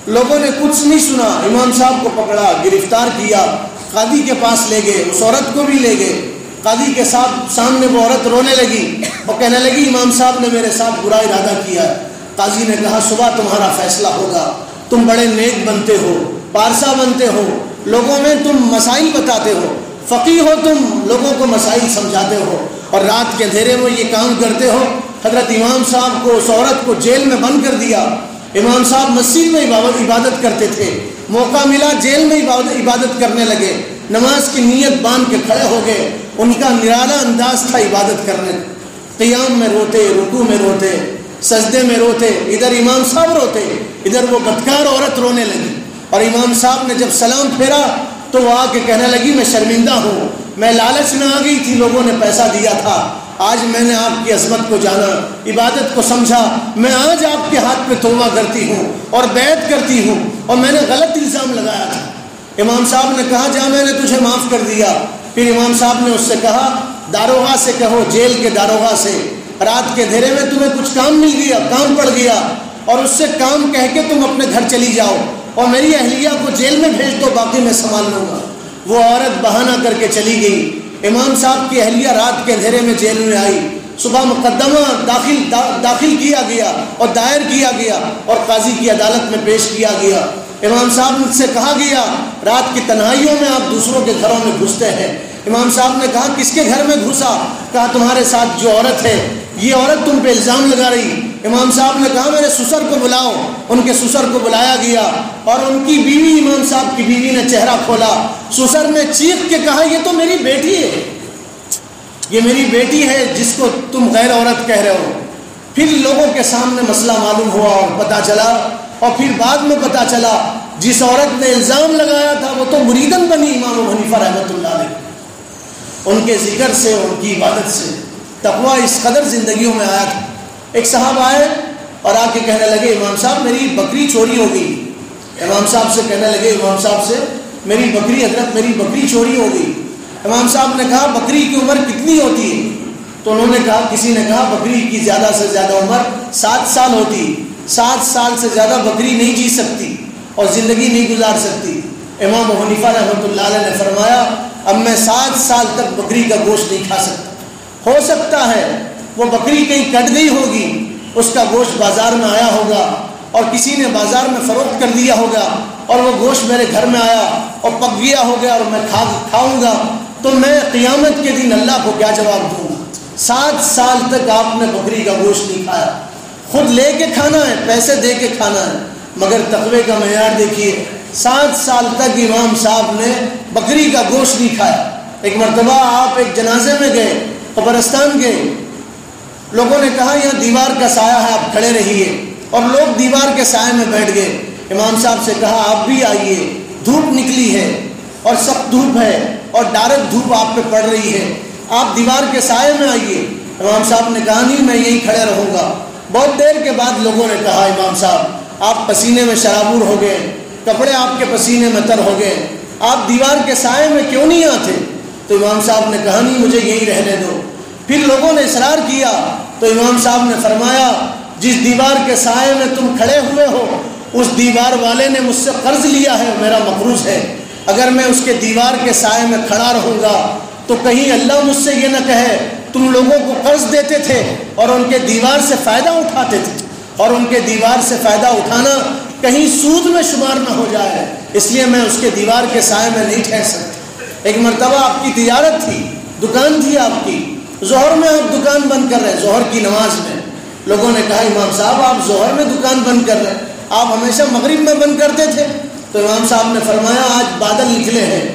لوگوں نے کچھ نہیں سنا، امام صاحب کو پکڑا، گرفتار کیا، قاضی کے پاس لے گئے، اس عورت کو بھی لے گئے. قاضی کے سامنے وہ عورت رونے لگی اور کہنے لگی امام صاحب نے میرے ساتھ برا ارادہ کیا ہے. قاضی نے کہا صبح تمہارا فیصلہ ہوگا، تم بڑے نیک بنتے ہو، پارسا بنتے ہو، لوگوں میں تم مسائل بتاتے ہو، فقیہ ہو، تم لوگوں کو مسائل سمجھاتے ہو اور رات کے اندھیرے میں یہ کام کرتے ہو. حضرت امام صاحب کو، اس عورت کو جیل میں بند کر دیا. امام صاحب مسجد میں عبادت کرتے تھے، موقع ملا جیل میں عبادت کرنے لگے، نماز کی نیت باندھ کے کھڑے ہو گئے. ان کا نرالا انداز تھا عبادت کرنے، قیام میں روتے، رکوع میں روتے، سجدے میں روتے. ادھر امام صاحب روتے، ادھر وہ بدکار عورت رونے لگی. اور امام صاحب نے جب سلام پھیرا تو وہ آ کے کہنے لگی میں شرمندہ ہوں، میں لالچ میں آ گئی تھی، لوگوں نے پیسہ دیا تھا، آج میں نے آپ کی عظمت کو جانا، عبادت کو سمجھا، میں آج آپ کے ہاتھ پہ توبہ کرتی ہوں اور بیعت کرتی ہوں اور میں نے غلط الزام لگایا تھا. امام صاحب نے کہا جا میں نے تجھے معاف کر دیا. پھر امام صاحب نے اس سے کہا داروغہ سے کہو، جیل کے داروغہ سے، رات کے اندھیرے میں تمہیں کچھ کام مل گیا، کام پڑ گیا، اور اس سے کام کہہ کے تم اپنے گھر چلی جاؤ اور میری اہلیہ کو جیل میں بھیج دو، باقی میں سنبھال لوں گا. وہ عورت بہانہ کر کے چلی گئی. امام صاحب کی اہلیہ رات کے اندھیرے میں جیل میں آئی، صبح مقدمہ داخل کیا گیا اور دائر کیا گیا اور قاضی کی عدالت میں پیش کیا گیا۔ امام صاحب سے کہا گیا رات کی تنہائیوں میں آپ دوسروں کے گھروں میں گھستے ہیں۔ امام صاحب نے کہا کس کے گھر میں گھسا؟ کہا تمہارے ساتھ جو عورت ہے، یہ عورت تم پہ الزام لگا رہی۔ امام صاحب نے کہا میرے سسر کو بلاؤ۔ ان کے سسر کو بلایا گیا اور ان کی بیوی، امام صاحب کی بیوی نے چہرہ کھولا۔ سسر نے چیخ کے کہا یہ تو میری بیٹی ہے، یہ میری بیٹی ہے جس کو تم غیر عورت کہہ رہے ہو۔ پھر لوگوں کے سامنے مسئلہ معلوم ہوا اور پتہ چلا، اور پھر بعد میں پتہ چلا جس عورت نے الزام لگایا تھا وہ تو مریدن بنی امام ابو حنیفہ رحمۃ اللہ علیہ۔ ان کے ذکر سے، ان کی عبادت سے تقویٰ اس قدر زندگیوں میں آیا تھا۔ ایک صاحب آئے اور آ کے کہنے لگے امام صاحب میری بکری چوری ہو گئی۔ امام صاحب سے کہنے لگے امام صاحب سے میری بکری، حضرت میری بکری چوری ہو گئی۔ امام صاحب نے کہا بکری کی عمر کتنی ہوتی ہے؟ تو انہوں نے کہا، کسی نے کہا بکری کی زیادہ سے زیادہ عمر 7 سال ہوتی ہے، 7 سال سے زیادہ بکری نہیں جی سکتی اور زندگی نہیں گزار سکتی۔ امام ابو حنیفہ رحمۃ اللہ علیہ نے فرمایا اب میں 7 سال تک بکری کا گوشت نہیں کھا سکتا۔ ہو سکتا ہے وہ بکری کہیں کٹ گئی ہوگی، اس کا گوشت بازار میں آیا ہوگا اور کسی نے بازار میں فروخت کر دیا ہوگا اور وہ گوشت میرے گھر میں آیا اور پک گیا ہو گیا اور میں کھاؤں گا تو میں قیامت کے دن اللہ کو کیا جواب دوں گا؟ 7 سال تک آپ نے بکری کا گوشت نہیں کھایا، خود لے کے کھانا ہے، پیسے دے کے کھانا ہے، مگر تقوی کا معیار دیکھیے۔ 7 سال تک امام صاحب نے بکری کا گوشت نہیں کھایا۔ ایک مرتبہ آپ ایک جنازے میں گئے، قبرستان گئے، لوگوں نے کہا یہاں دیوار کا سایہ ہے آپ کھڑے رہیے، اور لوگ دیوار کے سائے میں بیٹھ گئے۔ امام صاحب سے کہا آپ بھی آئیے، دھوپ نکلی ہے اور سخت دھوپ ہے اور ڈائریکٹ دھوپ آپ پہ پڑ رہی ہے، آپ دیوار کے سائے میں آئیے۔ امام صاحب نے کہا نہیں میں یہیں کھڑے رہوں گا۔ بہت دیر کے بعد لوگوں نے کہا امام صاحب آپ پسینے میں شرابور ہو گئے، کپڑے آپ کے پسینے میں تر ہو گئے، آپ دیوار کے سائے میں کیوں نہیں آتے؟ تو امام صاحب نے کہا نہیں مجھے یہیں رہنے دو۔ پھر لوگوں نے اصرار کیا تو امام صاحب نے فرمایا جس دیوار کے سائے میں تم کھڑے ہوئے ہو اس دیوار والے نے مجھ سے قرض لیا ہے، میرا مقروض ہے، اگر میں اس کے دیوار کے سائے میں کھڑا رہوں گا تو کہیں اللہ مجھ سے یہ نہ کہے تم لوگوں کو قرض دیتے تھے اور ان کے دیوار سے فائدہ اٹھاتے تھے، اور ان کے دیوار سے فائدہ اٹھانا کہیں سود میں شمار نہ ہو جائے، اس لیے میں اس کے دیوار کے سائے میں نہیں ٹھہر سکتا۔ ایک مرتبہ آپ کی تجارت تھی، دکان تھی آپ کی، ظہر میں آپ دکان بند کر رہے ہیں، ظہر کی نماز میں۔ لوگوں نے کہا امام صاحب آپ ظہر میں دکان بند کر رہے ہیں، آپ ہمیشہ مغرب میں بند کرتے تھے۔ تو امام صاحب نے فرمایا آج بادل نکلے ہیں،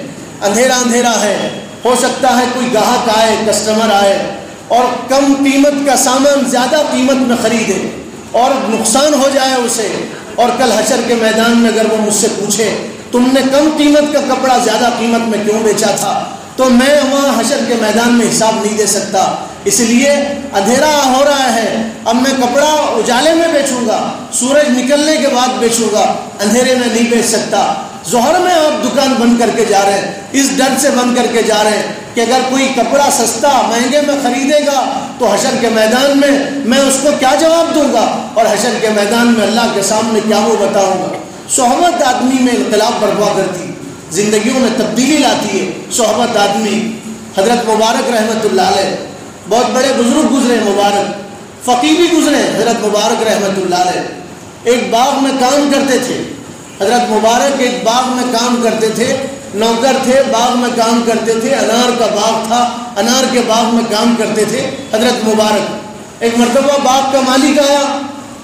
اندھیرا اندھیرا ہے، ہو سکتا ہے کوئی گاہک آئے، کسٹمر آئے اور کم قیمت کا سامان زیادہ قیمت میں خریدے اور نقصان ہو جائے اسے، اور کل حشر کے میدان میں اگر وہ مجھ سے پوچھے تم نے کم قیمت کا کپڑا زیادہ قیمت میں کیوں بیچا تھا، تو میں وہاں حشر کے میدان میں حساب نہیں دے سکتا، اس لیے اندھیرا ہو رہا ہے، اب میں کپڑا اجالے میں بیچوں گا، سورج نکلنے کے بعد بیچوں گا، اندھیرے میں نہیں بیچ سکتا۔ ظہر میں آپ دکان بند کر کے جا رہے ہیں، اس ڈر سے بند کر کے جا رہے ہیں کہ اگر کوئی کپڑا سستا مہنگے میں خریدے گا تو حشر کے میدان میں اس کو کیا جواب دوں گا، اور حشر کے میدان میں اللہ کے سامنے کیا وہ بتاؤں گا۔ صحبت آدمی میں انقلاب برپا کرتی، زندگیوں میں تبدیلی لاتی ہے صحبت آدمی۔ حضرت مبارک رحمۃ اللہ علیہ، بہت بڑے بزرگ گزرے، مبارک فقیہ بھی گزرے، حضرت مبارک رحمۃ اللہ علیہ ایک باغ میں کام کرتے تھے۔ حضرت مبارک ایک باغ میں کام کرتے تھے، نوکر تھے، باغ میں کام کرتے تھے، انار کا باغ تھا، انار کے باغ میں کام کرتے تھے حضرت مبارک۔ ایک مرتبہ باغ کا مالک آیا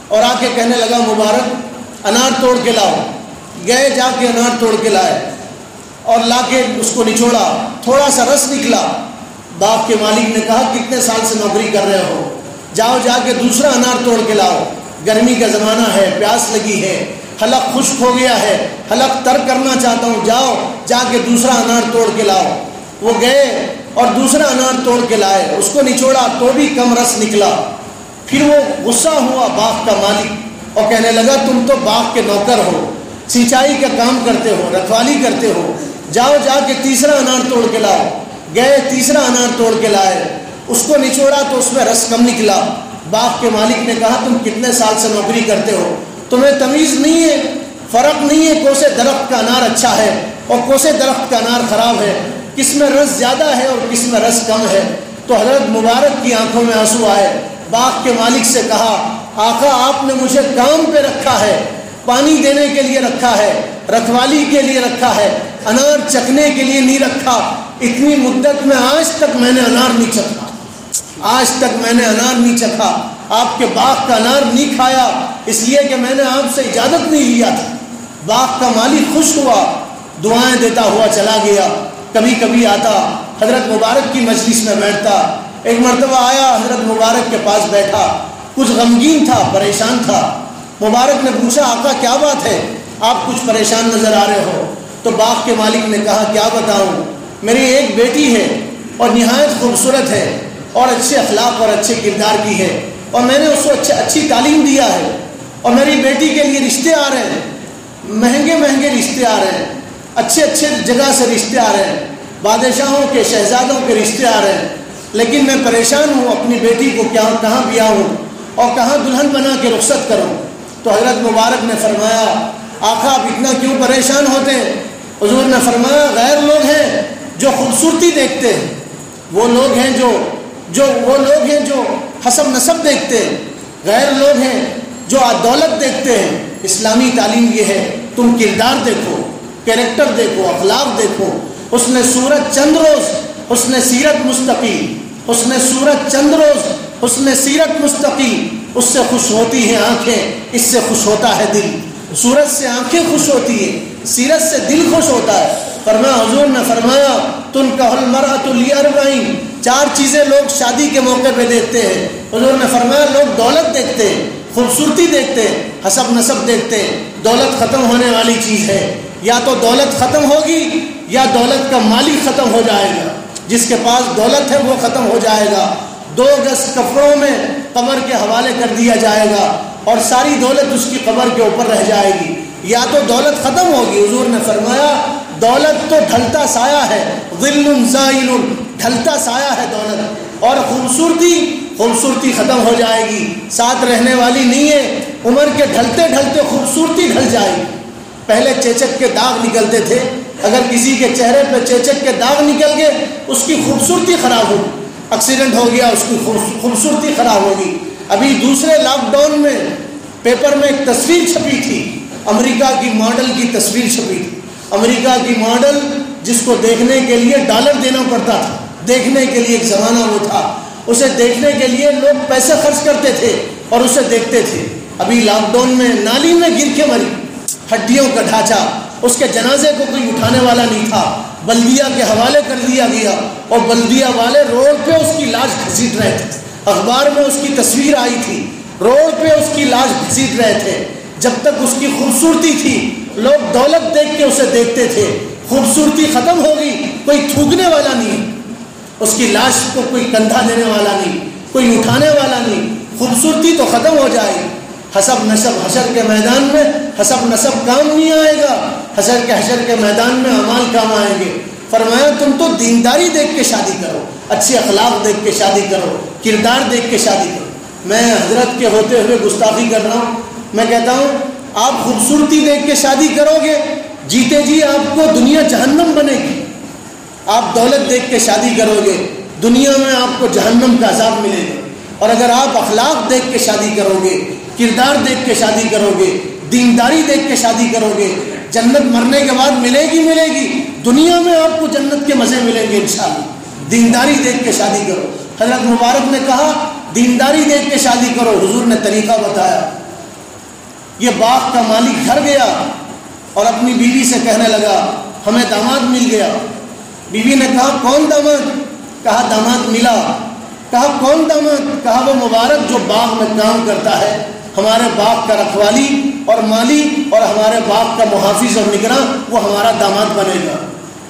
اور آ کے کہنے لگا مبارک انار توڑ کے لاؤ۔ گئے، جا کے انار توڑ کے لائے اور لا کے اس کو نچوڑا، تھوڑا سا رس نکلا۔ باغ کے مالک نے کہا کتنے سال سے نوکری کر رہے ہو، جاؤ جا کے دوسرا انار توڑ کے لاؤ، گرمی کا زمانہ ہے، پیاس لگی ہے، حلق خشک ہو گیا ہے، حلق تر کرنا چاہتا ہوں، جاؤ جا کے دوسرا انار توڑ کے لاؤ۔ وہ گئے اور دوسرا انار توڑ کے لائے، اس کو نچوڑا تو بھی کم رس نکلا۔ پھر وہ غصہ ہوا باغ کا مالک اور کہنے لگا تم تو باغ کے نوکر ہو، سینچائی کا کام کرتے ہو، رکھوالی کرتے ہو، جاؤ جا کے تیسرا انار توڑ کے لاؤ۔ گئے، تیسرا انار توڑ کے لائے، اس کو نچوڑا تو اس میں رس کم نکلا۔ باغ کے مالک نے کہا تم کتنے سال سے نوکری کرتے ہو، تمہیں تمیز نہیں ہے، فرق نہیں ہے کوسے درخت کا انار اچھا ہے اور کوسے درخت کا انار خراب ہے، کس میں رس زیادہ ہے اور کس میں رس کم ہے۔ تو حضرت مبارک کی آنکھوں میں آنسو آئے. باغ کے مالک سے کہا آقا آپ نے مجھے کام پہ رکھا ہے, پانی دینے کے لیے رکھا ہے, رکھوالی کے لیے رکھا ہے, انار چکھنے کے لیے نہیں رکھا. اتنی مدت میں آج تک میں نے انار نہیں چکھا, آج تک میں نے انار نہیں چکھا, آپ کے باغ کا انار نہیں کھایا, اس لیے کہ میں نے آپ سے اجازت نہیں لیا تھا. باغ کا مالک خوش ہوا, دعائیں دیتا ہوا چلا گیا. کبھی کبھی آتا حضرت مبارک کی مجلس میں بیٹھتا. ایک مرتبہ آیا, حضرت مبارک کے پاس بیٹھا, کچھ غمگین تھا, پریشان تھا. مبارک نے پوچھا آقا کیا بات ہے, آپ کچھ پریشان نظر آ رہے ہو. تو باغ کے مالک نے کہا کیا بتاؤں, میری ایک بیٹی ہے اور نہایت خوبصورت ہے اور اچھے اخلاق اور اچھے کردار کی ہے, اور میں نے اس کو اچھی تعلیم دیا ہے, اور میری بیٹی کے لیے رشتے آ رہے ہیں, مہنگے مہنگے رشتے آ رہے ہیں, اچھے اچھے جگہ سے رشتے آ رہے ہیں, بادشاہوں کے شہزادوں کے رشتے آ رہے ہیں, لیکن میں پریشان ہوں اپنی بیٹی کو کہاں بیاہوں اور کہاں دلہن بنا کے رخصت کروں. تو حضرت مبارک نے فرمایا آقا آپ اتنا کیوں پریشان ہوتے ہیں. حضور نے فرمایا غیر لوگ ہیں جو خوبصورتی دیکھتے ہیں, وہ لوگ ہیں جو حسب نسب دیکھتے ہیں, غیر لوگ ہیں جو دولت دیکھتے ہیں. اسلامی تعلیم یہ ہے تم کردار دیکھو, کیریکٹر دیکھو, اخلاق دیکھو. حسن صورت چند روز حسن سیرت مستقیم, حسن صورت چند روز حسن سیرت مستقیم. اس سے خوش ہوتی ہیں آنکھیں, اس سے خوش ہوتا ہے دل. صورت سے آنکھیں خوش ہوتی ہیں, سیرت سے دل خوش ہوتا ہے. فرمایا حضور نے فرمایا تنکح المرأۃ لاربعین, 4 چیزیں لوگ شادی کے موقع پہ دیکھتے ہیں. حضور نے فرمایا لوگ دولت دیکھتے ہیں, خوبصورتی دیکھتے ہیں, حسب نسب دیکھتے ہیں. دولت ختم ہونے والی چیز ہے, یا تو دولت ختم ہوگی یا دولت کا مالک ختم ہو جائے گا. جس کے پاس دولت ہے وہ ختم ہو جائے گا, 2 گز کپڑوں میں قبر کے حوالے کر دیا جائے گا اور ساری دولت اس کی قبر کے اوپر رہ جائے گی. یا تو دولت ختم ہوگی. حضور نے فرمایا دولت تو ڈھلتا سایہ ہے, ظل زائل, ڈھلتا سایہ ہے دولت. اور خوبصورتی ختم ہو جائے گی, ساتھ رہنے والی نہیں ہے. عمر کے ڈھلتے ڈھلتے خوبصورتی ڈھل جائے گی. پہلے چیچک کے داغ نکلتے تھے, اگر کسی کے چہرے پہ چیچک کے داغ نکل گئے اس کی خوبصورتی خراب ہوگی, ایکسیڈنٹ ہو گیا اس کی خوبصورتی خراب ہوگی. ابھی دوسرے لاک ڈاؤن میں پیپر میں ایک تصویر چھپی تھی, امریکہ کی ماڈل کی تصویر چھپی تھی. امریکہ کی ماڈل جس کو دیکھنے کے لیے ڈالر دینا پڑتا تھا, دیکھنے کے لیے ایک زمانہ وہ تھا, اسے دیکھنے کے لیے لوگ پیسے خرچ کرتے تھے اور اسے دیکھتے تھے. ابھی لاک ڈاؤن میں نالی میں گر کے مری, ہڈیوں کا ڈھانچہ, اس کے جنازے کو کوئی اٹھانے والا نہیں تھا, بلدیہ کے حوالے کر دیا گیا اور بلدیہ والے روڈ پہ اس کی لاش گھسیٹ رہے تھے. اخبار میں اس کی تصویر آئی تھی, روڈ پہ اس کی لاش گھسیٹ رہے تھے. جب تک اس کی خوبصورتی تھی لوگ دولت دیکھ کے اسے دیکھتے تھے. خوبصورتی ختم ہوگی, کوئی تھوکنے والا نہیں, اس کی لاش کو کوئی کندھا دینے والا نہیں, کوئی اٹھانے والا نہیں. خوبصورتی تو ختم ہو جائے گی. حسب نسب حشر کے میدان میں حسب نسب کام نہیں آئے گا, حشر کے میدان میں اعمال کام آئیں گے. فرمایا تم تو دینداری دیکھ کے شادی کرو, اچھے اخلاق دیکھ کے شادی کرو, کردار دیکھ کے شادی کرو. میں حضرت کے ہوتے ہوئے گستاخی کر رہا ہوں, میں کہتا ہوں آپ خوبصورتی دیکھ کے شادی کرو گے, جیتے جی آپ کو دنیا جہنم بنے گی. آپ دولت دیکھ کے شادی کرو گے, دنیا میں آپ کو جہنم کا عذاب ملے گا. اور اگر آپ اخلاق دیکھ کے شادی کرو گے, کردار دیکھ کے شادی کرو گے, دینداری دیکھ کے شادی کرو گے, جنت مرنے کے بعد ملے گی. دنیا میں آپ کو جنت کے مزے ملیں گے انشاءاللہ. دینداری دیکھ کے شادی کرو. حضرت مبارک نے کہا دینداری دیکھ کے شادی کرو. حضور نے طریقہ بتایا. یہ باغ کا مالک گھر گیا اور اپنی بیوی سے کہنے لگا ہمیں داماد مل گیا. بیوی نے کہا کون داماد؟ کہا داماد ملا. کہا کون داماد؟ کہا وہ مبارک جو باغ میں کام کرتا ہے, ہمارے باغ کا رکھوالی اور مالی اور ہمارے باغ کا محافظ اور نگراں, وہ ہمارا داماد بنے گا.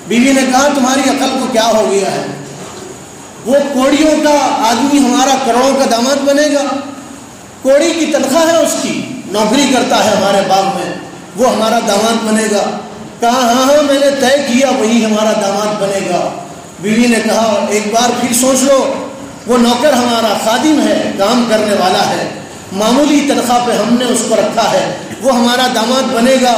بیوی نے کہا تمہاری عقل کو کیا ہو گیا ہے؟ وہ کوڑیوں کا آدمی ہمارا کروڑوں کا داماد بنے گا؟ کوڑی کی تنخواہ ہے, اس کی نوکری کرتا ہے ہمارے باغ میں, وہ ہمارا داماد بنے گا؟ کہا ہاں میں نے طے کیا وہی ہمارا داماد بنے گا. بیوی نے کہا ایک بار پھر سوچ لو, وہ نوکر ہمارا خادم ہے, کام کرنے والا ہے, معمولی تنخواہ پہ ہم نے اس کو رکھا ہے, وہ ہمارا داماد بنے گا.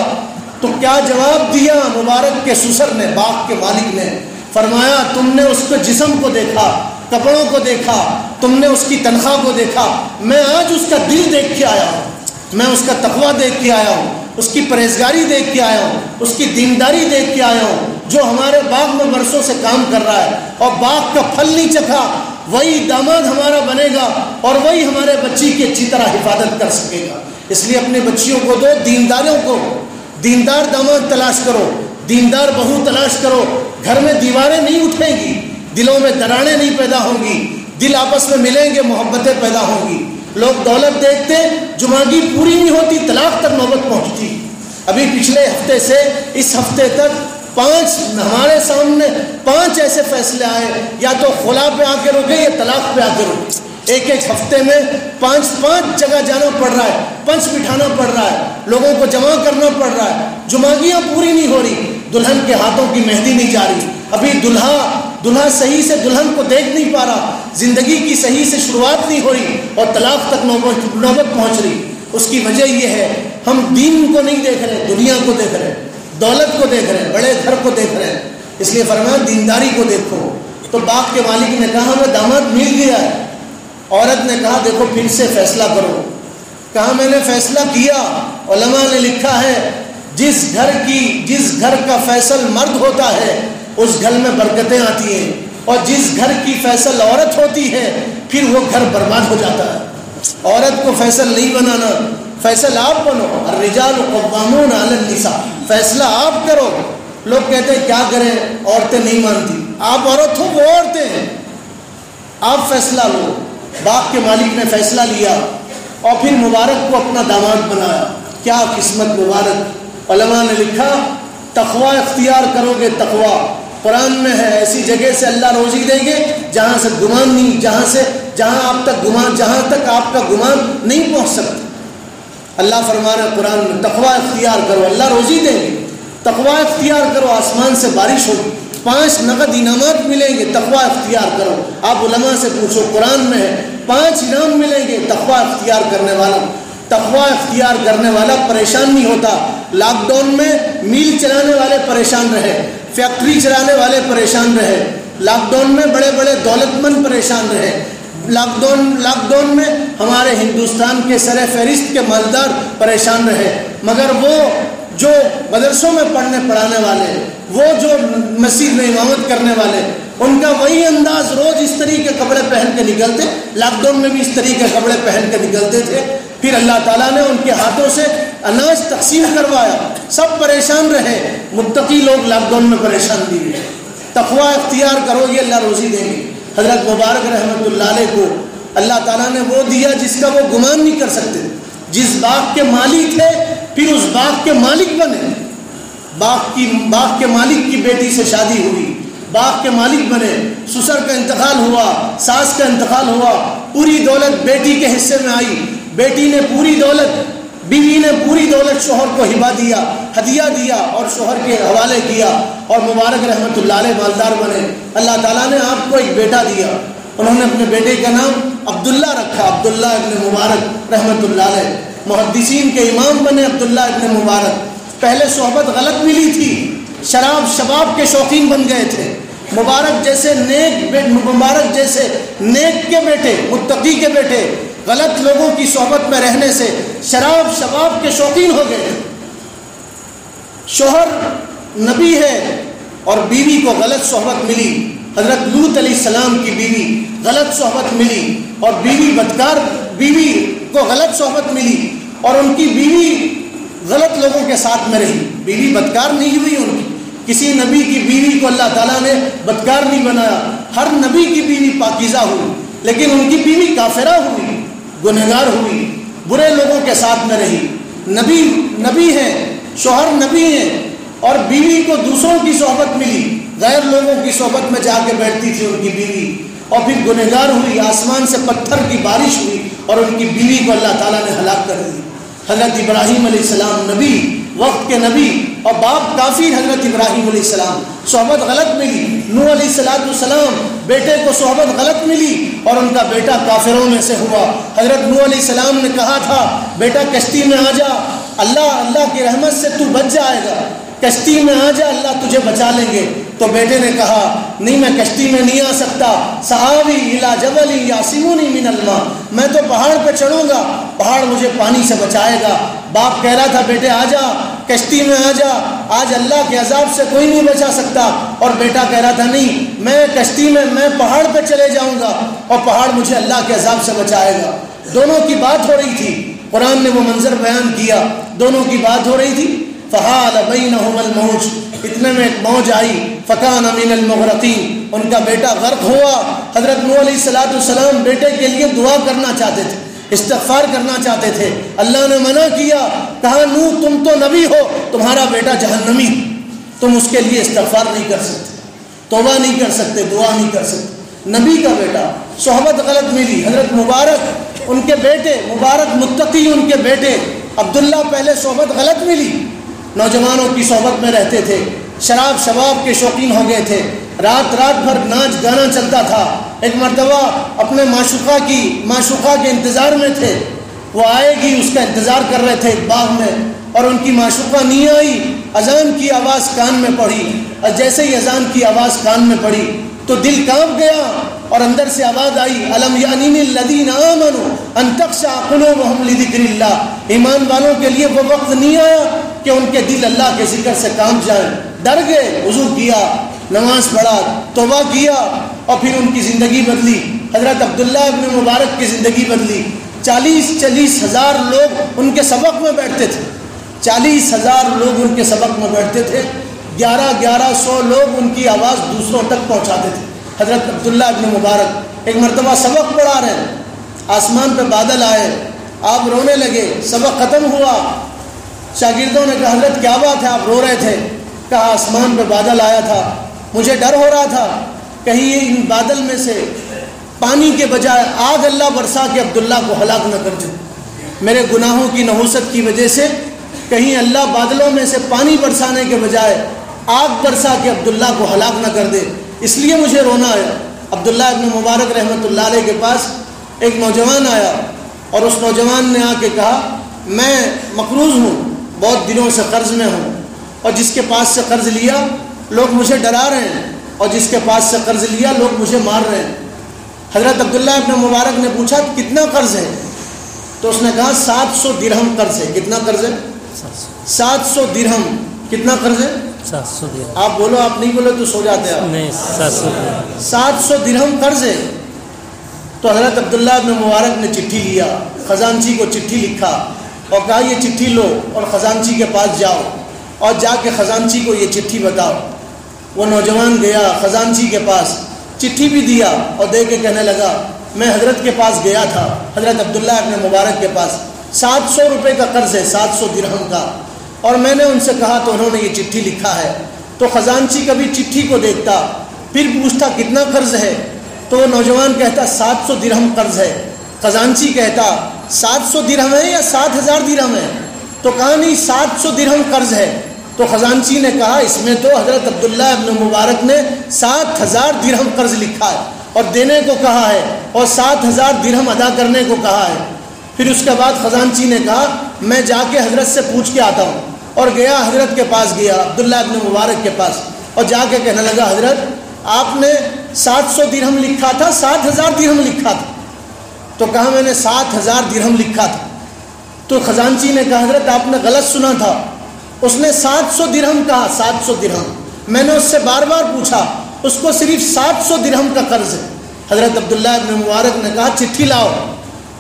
تو کیا جواب دیا مبارک کے سسر نے, باغ کے مالک نے؟ فرمایا تم نے اس کے جسم کو دیکھا, کپڑوں کو دیکھا، تم نے اس کی تنخواہ کو دیکھا، میں آج اس کا دل دیکھ کے آیا ہوں، میں اس کا تقویٰ دیکھ کے آیا ہوں، اس کی پرہیزگاری دیکھ کے آیا ہوں، اس کی دینداری دیکھ کے آیا ہوں، جو ہمارے باغ میں برسوں سے کام کر رہا ہے اور باغ کا پھل نہیں چکھا، وہی داماد ہمارا بنے گا اور وہی ہمارے بچی کی اچھی طرح حفاظت کر سکے گا۔ اس لیے اپنے بچیوں کو دو، دینداروں کو، دیندار داماد تلاش کرو، دیندار بہو تلاش کرو۔ گھر میں دیواریں نہیں اٹھیں گی، دلوں میں دراڑیں نہیں پیدا ہوں گی، دل آپس میں ملیں گے، محبتیں پیدا ہوں گی۔ لوگ دولت دیکھتے، جمعگی پوری نہیں ہوتی، طلاق تک نوبت پہنچتی۔ ابھی پچھلے ہفتے سے اس ہفتے تک ہمارے سامنے 5 ایسے فیصلے آئے، یا تو خلا پہ آ کے روکے یا طلاق پہ آ کے روکے۔ ایک ہفتے میں 5 جگہ جانا پڑ رہا ہے، پنچ بٹھانا پڑ رہا ہے، لوگوں کو جمع کرنا پڑ رہا ہے، جمعگیاں پوری نہیں ہو رہی، دلہن کے ہاتھوں کی مہندی نہیں جا رہی، ابھی دلہا صحیح سے دلہن کو دیکھ نہیں پا رہا، زندگی کی صحیح سے شروعات نہیں ہو رہی اور طلاق تک نوبت پہنچ رہی۔ اس کی وجہ یہ ہے، ہم دین کو نہیں دیکھ رہے، دنیا کو دیکھ رہے، دولت کو دیکھ رہے ہیں، بڑے گھر کو دیکھ رہے ہیں۔ اس لیے فرمایا دینداری کو دیکھو۔ تو باغ کے مالک نے کہا ہمیں داماد مل گیا ہے۔ عورت نے کہا دیکھو پھر سے فیصلہ کرو۔ کہا میں نے فیصلہ کیا، علماء نے لکھا ہے جس گھر کا فیصل مرد ہوتا ہے اس گھر میں برکتیں آتی ہیں، اور جس گھر کی فیصل عورت ہوتی ہے پھر وہ گھر برباد ہو جاتا ہے۔ عورت کو فیصل نہیں بنانا، فیصل آپ بنو، الرجال قوامون علی النساء، فیصلہ آپ کرو۔ لوگ کہتے ہیں کیا کریں، عورتیں نہیں مانتی۔ آپ عورت ہو، وہ عورتیں ہیں، آپ فیصلہ لو۔ باغ کے مالک نے فیصلہ لیا اور پھر مبارک کو اپنا داماد بنایا۔ کیا قسمت مبارک! علماء نے لکھا تقویٰ اختیار کرو گے، تقویٰ قرآن میں ہے، ایسی جگہ سے اللہ روزی دیں گے جہاں سے گمان نہیں، جہاں تک آپ کا گمان نہیں پہنچ سکتا۔ اللہ فرما رہا ہے قرآن میں تقویٰ اختیار کرو، اللہ روزی دیں گے۔ تقویٰ اختیار کرو، آسمان سے بارش ہوگی، 5 نقد انعامات ملیں گے، تقویٰ اختیار کرو۔ آپ علماء سے پوچھو، قرآن میں ہے 5 انعام ملیں گے تقویٰ اختیار کرنے والا۔ تقویٰ اختیار کرنے والا پریشان نہیں ہوتا۔ لاک ڈاؤن میں میل چلانے والے پریشان رہے، فیکٹری چلانے والے پریشان رہے، لاک ڈاؤن میں بڑے بڑے دولت مند پریشان رہے، لاک ڈاؤن میں ہمارے ہندوستان کے سر فہرست کے مالدار پریشان رہے، مگر وہ جو مدرسوں میں پڑھانے والے، وہ جو مسجد میں امامت کرنے والے، ان کا وہی انداز، روز اس طریقے کے کپڑے پہن کے نکلتے، لاک ڈاؤن میں بھی اس طریقے کے کپڑے پہن کے نکلتے تھے۔ پھر اللہ تعالیٰ نے ان کے ہاتھوں سے اناج تقسیم کروایا، سب پریشان رہے، متقی لوگ لاک ڈاؤن میں پریشان نہیں رہے۔ تقویٰ اختیار کرو گے اللہ روزی دیں گے۔ حضرت مبارک رحمۃ اللہ علیہ کو اللہ تعالیٰ نے وہ دیا جس کا وہ گمان نہیں کر سکتے۔ جس باغ کے مالک تھے پھر اس باغ کے مالک بنے۔ باغ کے مالک کی بیٹی سے شادی ہوئی، باغ کے مالک بنے، سسر کا انتقال ہوا، ساس کا انتقال ہوا، پوری دولت بیٹی کے حصے میں آئی، بیٹی نے پوری دولت، بیوی نے پوری دولت شوہر کو ہبہ دیا، ہدیہ دیا اور شوہر کے حوالے کیا، اور مبارک رحمۃ اللہ علیہ مالدار بنے۔ اللہ تعالیٰ نے آپ کو ایک بیٹا دیا، انہوں نے اپنے بیٹے کا نام عبداللہ رکھا، عبداللہ ابن مبارک رحمۃ اللہ علیہ، محدثین کے امام بنے عبداللہ ابن مبارک۔ پہلے صحبت غلط ملی تھی، شباب کے شوقین بن گئے تھے۔ مبارک جیسے نیک کے بیٹے، متقی کے بیٹے، غلط لوگوں کی صحبت میں رہنے سے شباب کے شوقین ہو گئے۔ شوہر نبی ہے اور بیوی کو غلط صحبت ملی، حضرت لوط علیہ السلام کی بیوی غلط صحبت ملی، اور بیوی کو غلط صحبت ملی، اور ان کی بیوی غلط لوگوں کے ساتھ میں رہی۔ بیوی بدکار نہیں ہوئی ان کی، کسی نبی کی بیوی کو اللہ تعالیٰ نے بدکار نہیں بنایا، ہر نبی کی بیوی پاکیزہ ہوئی، لیکن ان کی بیوی کافرہ ہوئی، گنہگار ہوئی، برے لوگوں کے ساتھ میں رہی۔ نبی ہے، شوہر نبی ہے، اور بیوی کو دوسروں کی صحبت ملی، غیر لوگوں کی صحبت میں جا کے بیٹھتی تھی ان کی بیوی، اور پھر گنہگار ہوئی، آسمان سے پتھر کی بارش ہوئی اور ان کی بیوی کو اللہ تعالیٰ نے ہلاک کر دی۔ حضرت ابراہیم علیہ السلام نبی، وقت کے نبی اور باپ کافر، حضرت ابراہیم علیہ السلام صحبت غلط ملی۔ نوح علیہ السلام بیٹے کو صحبت غلط ملی اور ان کا بیٹا کافروں میں سے ہوا۔ حضرت نوح علیہ السلام نے کہا تھا بیٹا کشتی میں آ جا، اللہ کی رحمت سے تو بچ جائے گا، کشتی میں آ جا، اللہ تجھے بچا لیں گے۔ تو تو بیٹے نے کہا نہیں میں کشتی میں نہیں آ سکتا، سآوی الی جبل یعصمنی من الماء، میں تو پہاڑ پہ چڑھوں گا، پہاڑ مجھے پانی سے بچائے گا۔ باپ کہہ رہا تھا بیٹے آ جا کشتی میں آ جا، آج اللہ کے عذاب سے کوئی نہیں بچا سکتا، اور بیٹا کہہ رہا تھا نہیں میں کشتی میں پہاڑ پہ چلے جاؤں گا اور پہاڑ مجھے اللہ کے عذاب سے بچائے گا۔ دونوں کی بات ہو رہی تھی، قرآن نے وہ منظر بیان کیا، دونوں کی بات ہو رہی تھی۔ فحال بینہما الموج، اتنے میں ایک موج آئی، فکان من المغرقین، ان کا بیٹا غرق ہوا۔ حضرت نوح علیہ السلام بیٹے کے لیے دعا کرنا چاہتے تھے، استغفار کرنا چاہتے تھے، اللہ نے منع کیا، کہا نوح تم تو نبی ہو، تمہارا بیٹا جہنمی، تم اس کے لیے استغفار نہیں کر سکتے، توبہ نہیں کر سکتے، دعا نہیں کر سکتے۔ نبی کا بیٹا، صحبت غلط ملی۔ حضرت مبارک ان کے بیٹے، مبارک متقی ان کے بیٹے عبداللہ، پہلے صحبت غلط ملی، نوجوانوں کی صحبت میں رہتے تھے، شراب شباب کے شوقین ہو گئے تھے، رات بھر ناچ گانا چلتا تھا۔ ایک مرتبہ اپنے معشوقہ کے انتظار میں تھے، وہ آئے گی اس کا انتظار کر رہے تھے باغ میں، اور ان کی معشوقہ نہیں آئی۔ اذان کی آواز کان میں پڑی، اور جیسے ہی اذان کی آواز کان میں پڑی تو دل کانپ گیا، اور اندر سے آواز آئی الم یعنی للذین آمنوا ان تخشع قلوبہم لذکر اللہ، ایمان والوں کے لیے وہ وقت نہیں آیا کہ ان کے دل اللہ کے ذکر سے کانپ جائیں۔ ڈر گئے، وضو کیا، نماز پڑھا، توبہ کیا، اور پھر ان کی زندگی بدلی۔ حضرت عبداللہ ابن مبارک کی زندگی بدلی۔ 40 ہزار لوگ ان کے سبق میں بیٹھتے تھے، 40 ہزار لوگ ان کے سبق میں بیٹھتے تھے، 1100 لوگ ان کی آواز دوسروں تک پہنچاتے تھے۔ حضرت عبداللہ ابن مبارک ایک مرتبہ سبق پڑھا رہے ہیں، آسمان پہ بادل آئے، آپ رونے لگے، سبق ختم ہوا، شاگردوں نے کہا حضرت کیا بات ہے آپ رو رہے تھے؟ کہا آسمان پہ بادل آیا تھا، مجھے ڈر ہو رہا تھا کہیں ان بادل میں سے پانی کے بجائے آگ اللہ برسا کے عبداللہ کو ہلاک نہ کر دے، میرے گناہوں کی نحوست کی وجہ سے کہیں اللہ بادلوں میں سے پانی برسانے کے بجائے آگ برسا کے عبداللہ کو ہلاک نہ کر دے، اس لیے مجھے رونا آیا۔ عبداللہ ابن مبارک رحمۃ اللہ علیہ کے پاس ایک نوجوان آیا، اور اس نوجوان نے آ کے کہا میں مقروض ہوں، بہت دنوں سے قرض میں ہوں، اور جس کے پاس سے قرض لیا لوگ مجھے ڈرا رہے ہیں، اور جس کے پاس سے قرض لیا لوگ مجھے مار رہے ہیں۔ حضرت عبداللہ ابن مبارک نے پوچھا کتنا قرض ہے؟ تو اس نے کہا 700 درہم قرض ہے۔ کتنا قرض ہے؟ 700 درہم۔ کتنا قرض ہے؟ 700 درہم۔ آپ بولو، آپ نہیں بولو تو سو جاتے ہیں آپ۔ نہیں، 700 درہم قرض ہے۔ تو حضرت عبداللہ ابن مبارک نے چٹھی لیا، خزانچی کو چٹھی لکھا اور کہا یہ چٹھی لو اور خزانچی کے پاس جاؤ، اور جا کے خزانچی کو یہ چٹھی بتاؤ۔ وہ نوجوان گیا خزانچی کے پاس، چٹھی بھی دیا اور دے کے کہنے لگا میں حضرت کے پاس گیا تھا، حضرت عبداللہ ابن مبارک کے پاس، 700 روپے کا قرض ہے، 700 درہم کا، اور میں نے ان سے کہا تو انہوں نے یہ چٹھی لکھا ہے۔ تو خزانچی کبھی چٹھی کو دیکھتا، پھر پوچھتا کتنا قرض ہے، تو وہ نوجوان کہتا 700 درہم قرض ہے۔ خزانچی کہتا 700 درہم ہے یا 7000 درہم ہے؟ تو کہا نہیں 700 درہم قرض ہے۔ تو خزانچی نے کہا اس میں تو حضرت عبداللہ ابن مبارک نے 7000 درہم قرض لکھا ہے اور دینے کو کہا ہے، اور 7000 درہم ادا کرنے کو کہا ہے۔ پھر اس کے بعد خزانچی نے کہا میں جا کے حضرت سے پوچھ کے آتا ہوں، اور گیا حضرت کے پاس، گیا عبداللہ ابن مبارک کے پاس، اور جا کے کہنے لگا حضرت آپ نے 700 درہم لکھا تھا 7000 درہم لکھا تھا؟ تو کہا میں نے 7000 درہم لکھا تھا۔ تو خزانچی نے کہا حضرت آپ نے غلط سنا تھا، اس نے 700 درہم کہا، 700 درہم۔ میں نے اس سے بار بار پوچھا، اس کو صرف 700 درہم کا قرض ہے۔ حضرت عبداللہ ابن مبارک نے کہا چٹھی لاؤ۔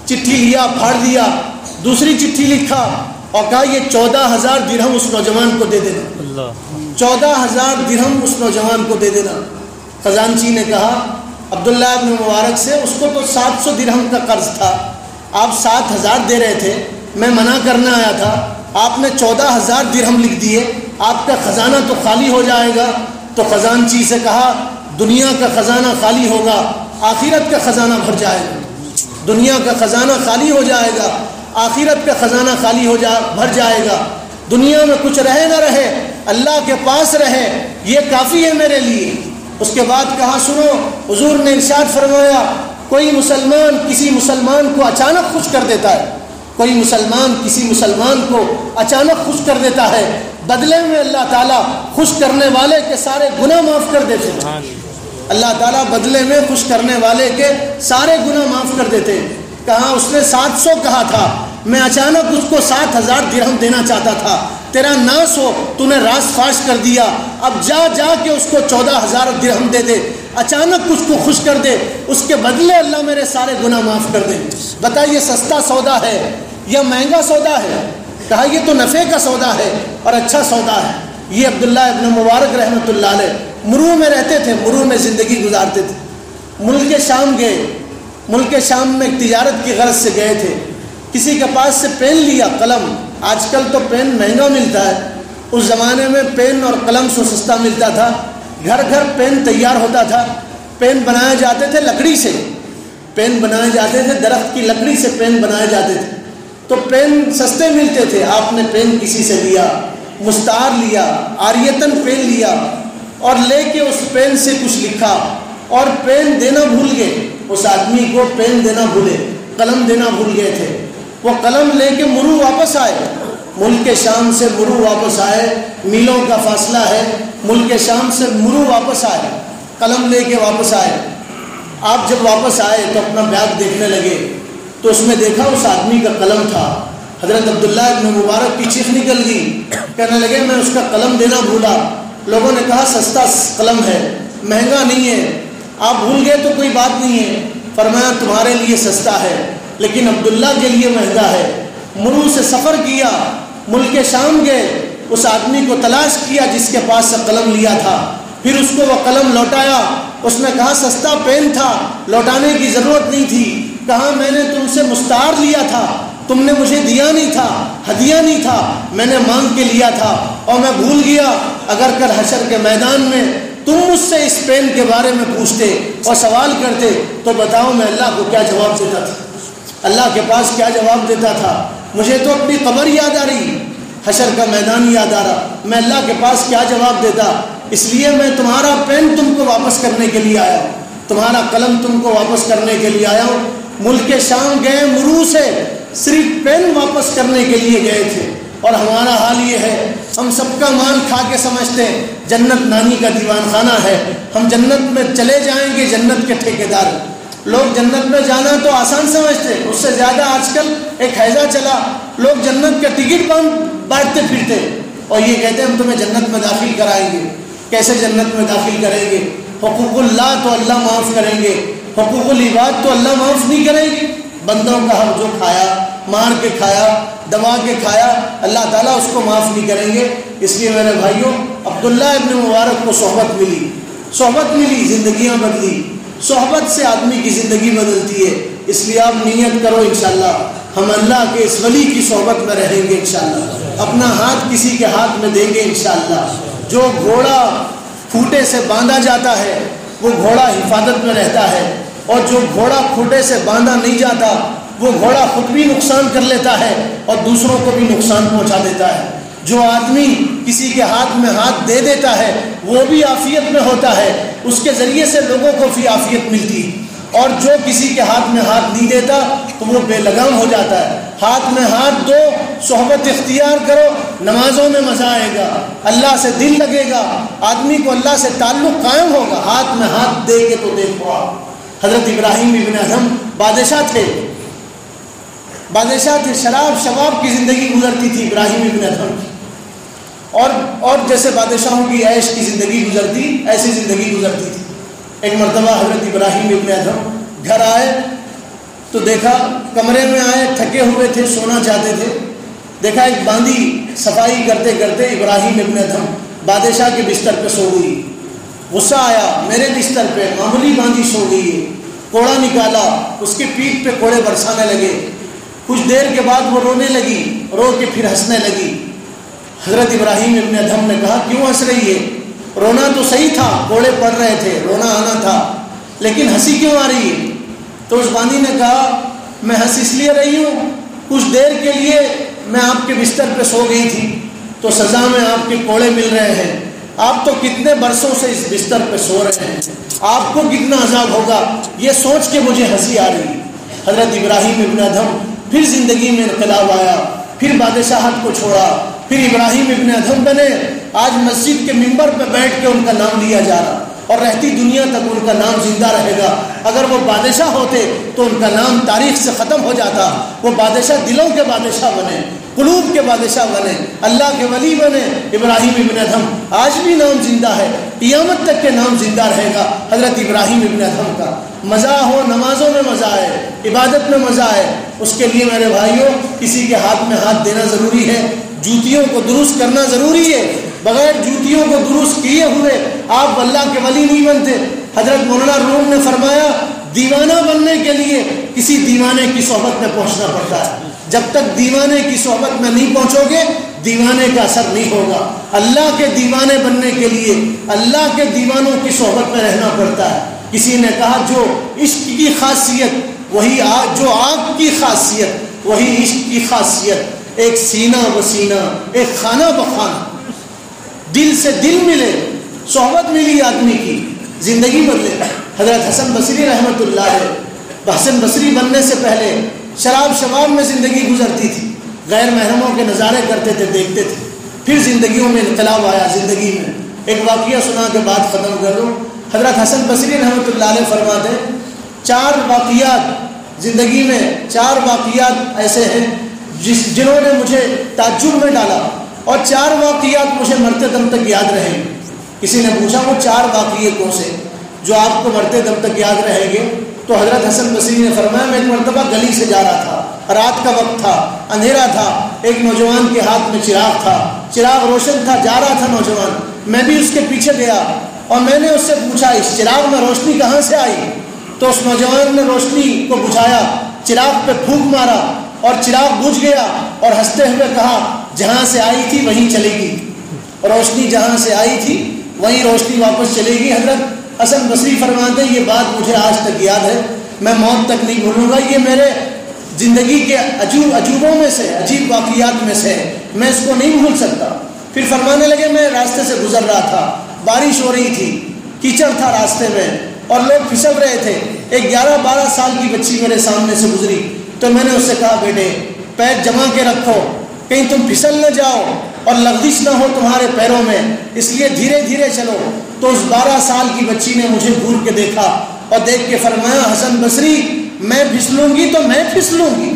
چٹھی لیا، پھاڑ دیا، دوسری چٹھی لکھا اور کہا یہ 14000 درہم اس نوجوان کو دے دینا، 14000 درہم اس نوجوان کو دے دینا۔ خزانچی نے کہا عبداللہ ابن مبارک سے اس کو تو 700 درہم کا قرض تھا، آپ 7000 دے رہے تھے، میں منع کرنا آیا تھا، آپ نے 14000 درہم لکھ دیے، آپ کا خزانہ تو خالی ہو جائے گا۔ تو خزانچی سے کہا دنیا کا خزانہ خالی ہوگا، آخرت کا خزانہ بھر جائے گا، دنیا کا خزانہ خالی ہو جائے گا، آخرت کا خزانہ خالی بھر جائے گا۔ دنیا میں کچھ رہے نہ رہے، اللہ کے پاس رہے، یہ کافی ہے میرے لیے۔ اس کے بعد کہا سنو، حضور نے ارشاد فرمایا کوئی مسلمان کسی مسلمان کو اچانک خوش کر دیتا ہے، کوئی مسلمان کسی مسلمان کو اچانک خوش کر دیتا ہے، بدلے میں اللہ تعالیٰ خوش کرنے والے کے سارے گناہ معاف کر دیتے ہیں۔ اللہ تعالیٰ بدلے میں خوش کرنے والے کے سارے گناہ معاف کر دیتے ہیں۔ کہاں اس نے 700 کہا تھا، میں اچانک اس کو 7,000 درہم دینا چاہتا تھا، تیرا ناس ہو، تو نے راس فاش کر دیا، اب جا کے اس کو 14,000 درہم دے دے، اچانک اس کو خوش کر دے، اس کے بدلے اللہ میرے سارے گناہ معاف کر دے۔ بتائیے سستا سودا ہے یا مہنگا سودا ہے؟ کہا یہ تو نفع کا سودا ہے اور اچھا سودا ہے۔ یہ عبداللہ ابن مبارک رحمۃ اللہ علیہ مرو میں رہتے تھے، مرو میں زندگی گزارتے تھے، ملک شام گئے، ملک شام میں ایک تجارت کی غرض سے گئے تھے، کسی کے پاس سے پین لیا، قلم، آج کل تو پین مہنگا ملتا ہے، اس زمانے میں پین اور قلم سے سستا ملتا تھا، گھر گھر پین تیار ہوتا تھا، پین بنائے جاتے تھے لکڑی سے، پین بنائے جاتے تھے، درخت کی لکڑی سے پین بنائے جاتے تھے، تو پین سستے ملتے تھے۔ آپ نے پین کسی سے لیا، مستعار لیا، عاریتاً پین لیا اور لے کے اس پین سے کچھ لکھا اور پین دینا بھول گئے، اس آدمی کو پین دینا بھولے، قلم دینا بھول گئے تھے۔ وہ قلم لے کے مرو واپس آئے، ملک شام سے مرو واپس آئے، میلوں کا فاصلہ ہے، ملک شام سے مرو واپس آئے، قلم لے کے واپس آئے۔ آپ جب واپس آئے تو اپنا بیگ دیکھنے لگے تو اس میں دیکھا اس آدمی کا قلم تھا۔ حضرت عبداللہ ابن مبارک کی چیخ نکل گئی، کہنے لگے میں اس کا قلم دینا بھولا۔ لوگوں نے کہا سستا قلم ہے، مہنگا نہیں ہے، آپ بھول گئے تو کوئی بات نہیں ہے۔ فرمایا تمہارے لیے سستا ہے لیکن عبداللہ کے لیے مہنگا ہے۔ مرو سے سفر کیا، ملک شام گئے، اس آدمی کو تلاش کیا جس کے پاس سے قلم لیا تھا، پھر اس کو وہ قلم لوٹایا۔ اس نے کہا سستا پین تھا، لوٹانے کی ضرورت نہیں تھی، کہا میں نے تم سے مستعار لیا تھا، تم نے مجھے دیا نہیں تھا، ہدیہ نہیں تھا، میں نے مانگ کے لیا تھا اور میں بھول گیا۔ اگر کل حشر کے میدان میں تم مجھ سے اس پین کے بارے میں پوچھتے اور سوال کرتے تو بتاؤ میں اللہ کو کیا جواب دیتا تھا، اللہ کے پاس کیا جواب دیتا تھا؟ مجھے تو اپنی قبر یاد آ رہی، حشر کا میدان یاد آ رہا، میں اللہ کے پاس کیا جواب دیتا؟ اس لیے میں تمہارا پین تم کو واپس کرنے کے لیے آیا ہوں، تمہارا قلم تم کو واپس کرنے کے لیے آیا ہوں۔ ملک شام گئے، مرو سے صرف پین واپس کرنے کے لیے گئے تھے، اور ہمارا حال یہ ہے ہم سب کا مال کھا کے سمجھتے ہیں جنت نانی کا دیوان خانہ ہے، ہم جنت میں چلے جائیں گے، جنت کے ٹھیکیدار۔ لوگ جنت میں جانا تو آسان سمجھتے، اس سے زیادہ آج کل ایک حیضہ چلا، لوگ جنت کا ٹکٹ بانٹتے پھرتے اور یہ کہتے ہیں ہم تمہیں جنت میں داخل کرائیں گے۔ کیسے جنت میں داخل کریں گے؟ حقوق اللہ تو اللہ معاف کریں گے، حقوق العباد تو اللہ معاف نہیں کریں گے۔ بندوں کا حق جو کھایا، مار کے کھایا، دبا کے کھایا، اللہ تعالیٰ اس کو معاف نہیں کریں گے۔ اس لیے میرے بھائیوں، عبداللہ ابن مبارک کو صحبت ملی، زندگیاں بدلی، صحبت سے آدمی کی زندگی بدلتی ہے۔ اس لیے آپ نیت کرو انشاءاللہ ہم اللہ کے اس ولی کی صحبت میں رہیں گے انشاءاللہ، اپنا ہاتھ کسی کے ہاتھ میں دیں گے انشاءاللہ۔ جو گھوڑا کھوٹے سے باندھا جاتا ہے وہ گھوڑا حفاظت میں رہتا ہے، اور جو گھوڑا کھوٹے سے باندھا نہیں جاتا وہ گھوڑا خود بھی نقصان کر لیتا ہے اور دوسروں کو بھی نقصان پہنچا دیتا ہے۔ جو آدمی کسی کے ہاتھ میں ہاتھ دے دیتا ہے وہ بھی عافیت میں ہوتا ہے، اس کے ذریعے سے لوگوں کو بھی عافیت ملتی، اور جو کسی کے ہاتھ میں ہاتھ نہیں دیتا تو وہ بے لگام ہو جاتا ہے۔ ہاتھ میں ہاتھ دو، صحبت اختیار کرو، نمازوں میں مزہ آئے گا، اللہ سے دل لگے گا، آدمی کو اللہ سے تعلق قائم ہوگا۔ ہاتھ میں ہاتھ دے کے تو دیکھو آپ، حضرت ابراہیم ابن ادھم بادشاہ تھے، شباب کی زندگی گزرتی تھی ابراہیم ابن ادھم کی، اور جیسے بادشاہوں کی عیش کی زندگی گزرتی ایسی زندگی گزرتی تھی۔ ایک مرتبہ حضرت ابراہیم ابن ادھم گھر آئے تو دیکھا، کمرے میں آئے، تھکے ہوئے تھے، سونا چاہتے تھے، دیکھا ایک باندی صفائی کرتے کرتے ابراہیم ابن ادھم بادشاہ کے بستر پہ سو گئی۔ غصہ آیا، میرے بستر پہ معمولی باندی سو گئی ہے، کوڑا نکالا، اس کے پیٹھ پہ کوڑے برسانے لگے، کچھ دیر کے بعد وہ رونے لگی، رو کے پھر ہنسنے لگی۔ حضرت ابراہیم ابن ادھم نے کہا کیوں ہنس رہی ہے؟ رونا تو صحیح تھا، کوڑے پڑ رہے تھے، رونا آنا تھا، لیکن ہنسی کیوں آ رہی ہے؟ تو اس باندی نے کہا میں ہنس اس لیے رہی ہوں، کچھ دیر کے لیے میں آپ کے بستر پہ سو گئی تھی تو سزا میں آپ کے کوڑے مل رہے ہیں، آپ تو کتنے برسوں سے اس بستر پہ سو رہے ہیں، آپ کو کتنا عذاب ہوگا، یہ سوچ کے مجھے ہنسی آ رہی ہے۔ حضرت ابراہیم ابن ادھم پھر زندگی میں انقلاب آیا، پھر بادشاہت کو چھوڑا، پھر ابراہیم ابن ادھم بنے، آج مسجد کے ممبر پہ بیٹھ کے ان کا نام لیا جا رہا، اور رہتی دنیا تک ان کا نام زندہ رہے گا۔ اگر وہ بادشاہ ہوتے تو ان کا نام تاریخ سے ختم ہو جاتا۔ وہ بادشاہ دلوں کے بادشاہ بنے، قلوب کے بادشاہ بنے، اللہ کے ولی بنے ابراہیم ابن ادھم۔ آج بھی نام زندہ ہے، قیامت تک کے نام زندہ رہے گا حضرت ابراہیم ابن ادھم کا۔ مزہ ہو، نمازوں میں مزہ آئے، عبادت میں مزہ آئے، اس کے لیے میرے بھائیوں کسی کے ہاتھ میں ہاتھ دینا ضروری ہے، جوتیوں کو درست کرنا ضروری ہے۔ بغیر جوتیوں کو درست کیے ہوئے آپ اللہ کے ولی نہیں بنتے۔ حضرت مولانا روم نے فرمایا دیوانہ بننے کے لیے کسی دیوانے کی صحبت میں پہنچنا پڑتا ہے۔ جب تک دیوانے کی صحبت میں نہیں پہنچو گے دیوانے کا اثر نہیں ہوگا۔ اللہ کے دیوانے بننے کے لیے اللہ کے دیوانوں کی صحبت میں رہنا پڑتا ہے۔ کسی نے کہا جو عشق کی خاصیت وہی جو آگ کی خاصیت وہی عشق کی خاصیت، ایک سینہ و سینہ، ایک خانہ بخانہ، دل سے دل ملے، صحبت ملی آدمی کی، زندگی بدلے۔ حضرت حسن بصری رحمۃ اللہ علیہ حسن بصری بننے سے پہلے شراب شباب میں زندگی گزرتی تھی، غیر محرموں کے نظارے کرتے تھے، دیکھتے تھے۔ پھر زندگیوں میں انقلاب آیا۔ زندگی میں ایک واقعہ سنا کے بعد ختم کر دوں۔ حضرت حسن بصری رحمۃ اللہ علیہ فرماتے ہیں 4 واقعات زندگی میں، 4 واقعات ایسے ہیں جنہوں نے مجھے تعجب میں ڈالا، اور 4 واقعات مجھے مرتے دم تک یاد رہیں گے۔ کسی نے پوچھا وہ 4 واقعے کون سے جو آپ کو مرتے دم تک یاد رہیں گے؟ تو حضرت حسن بصری نے فرمایا میں ایک مرتبہ گلی سے جا رہا تھا، رات کا وقت تھا، اندھیرا تھا، ایک نوجوان کے ہاتھ میں چراغ تھا، چراغ روشن تھا، جا رہا تھا نوجوان، میں بھی اس کے پیچھے گیا اور میں نے اس سے پوچھا اس چراغ میں روشنی کہاں سے آئی؟ تو اس نوجوان نے روشنی کو بجھایا، چراغ پہ پھونک مارا اور چراغ بجھ گیا، اور ہنستے ہوئے کہا جہاں سے آئی تھی وہیں چلے گی، روشنی جہاں سے آئی تھی وہیں روشنی واپس چلے گی۔ حضرت حسن بصری فرماتے ہیں یہ بات مجھے آج تک یاد ہے، میں موت تک نہیں بھولوں گا، یہ میرے زندگی کے عجوبوں میں سے، عجیب واقعات میں سے، میں اس کو نہیں بھول سکتا۔ پھر فرمانے لگے میں راستے سے گزر رہا تھا، بارش ہو رہی تھی، کیچڑ تھا راستے میں اور لوگ پھسل رہے تھے، ایک 11-12 سال کی بچی میرے سامنے سے گزری، تو میں نے اس سے کہا بیٹے پیر جما کے رکھو، کہیں تم پھسل نہ جاؤ اور لغزش نہ ہو تمہارے پیروں میں، اس لیے دھیرے دھیرے چلو۔ تو اس 12 سال کی بچی نے مجھے گھور کے دیکھا اور دیکھ کے فرمایا حسن بصری میں پھسلوں گی تو میں پھسلوں گی،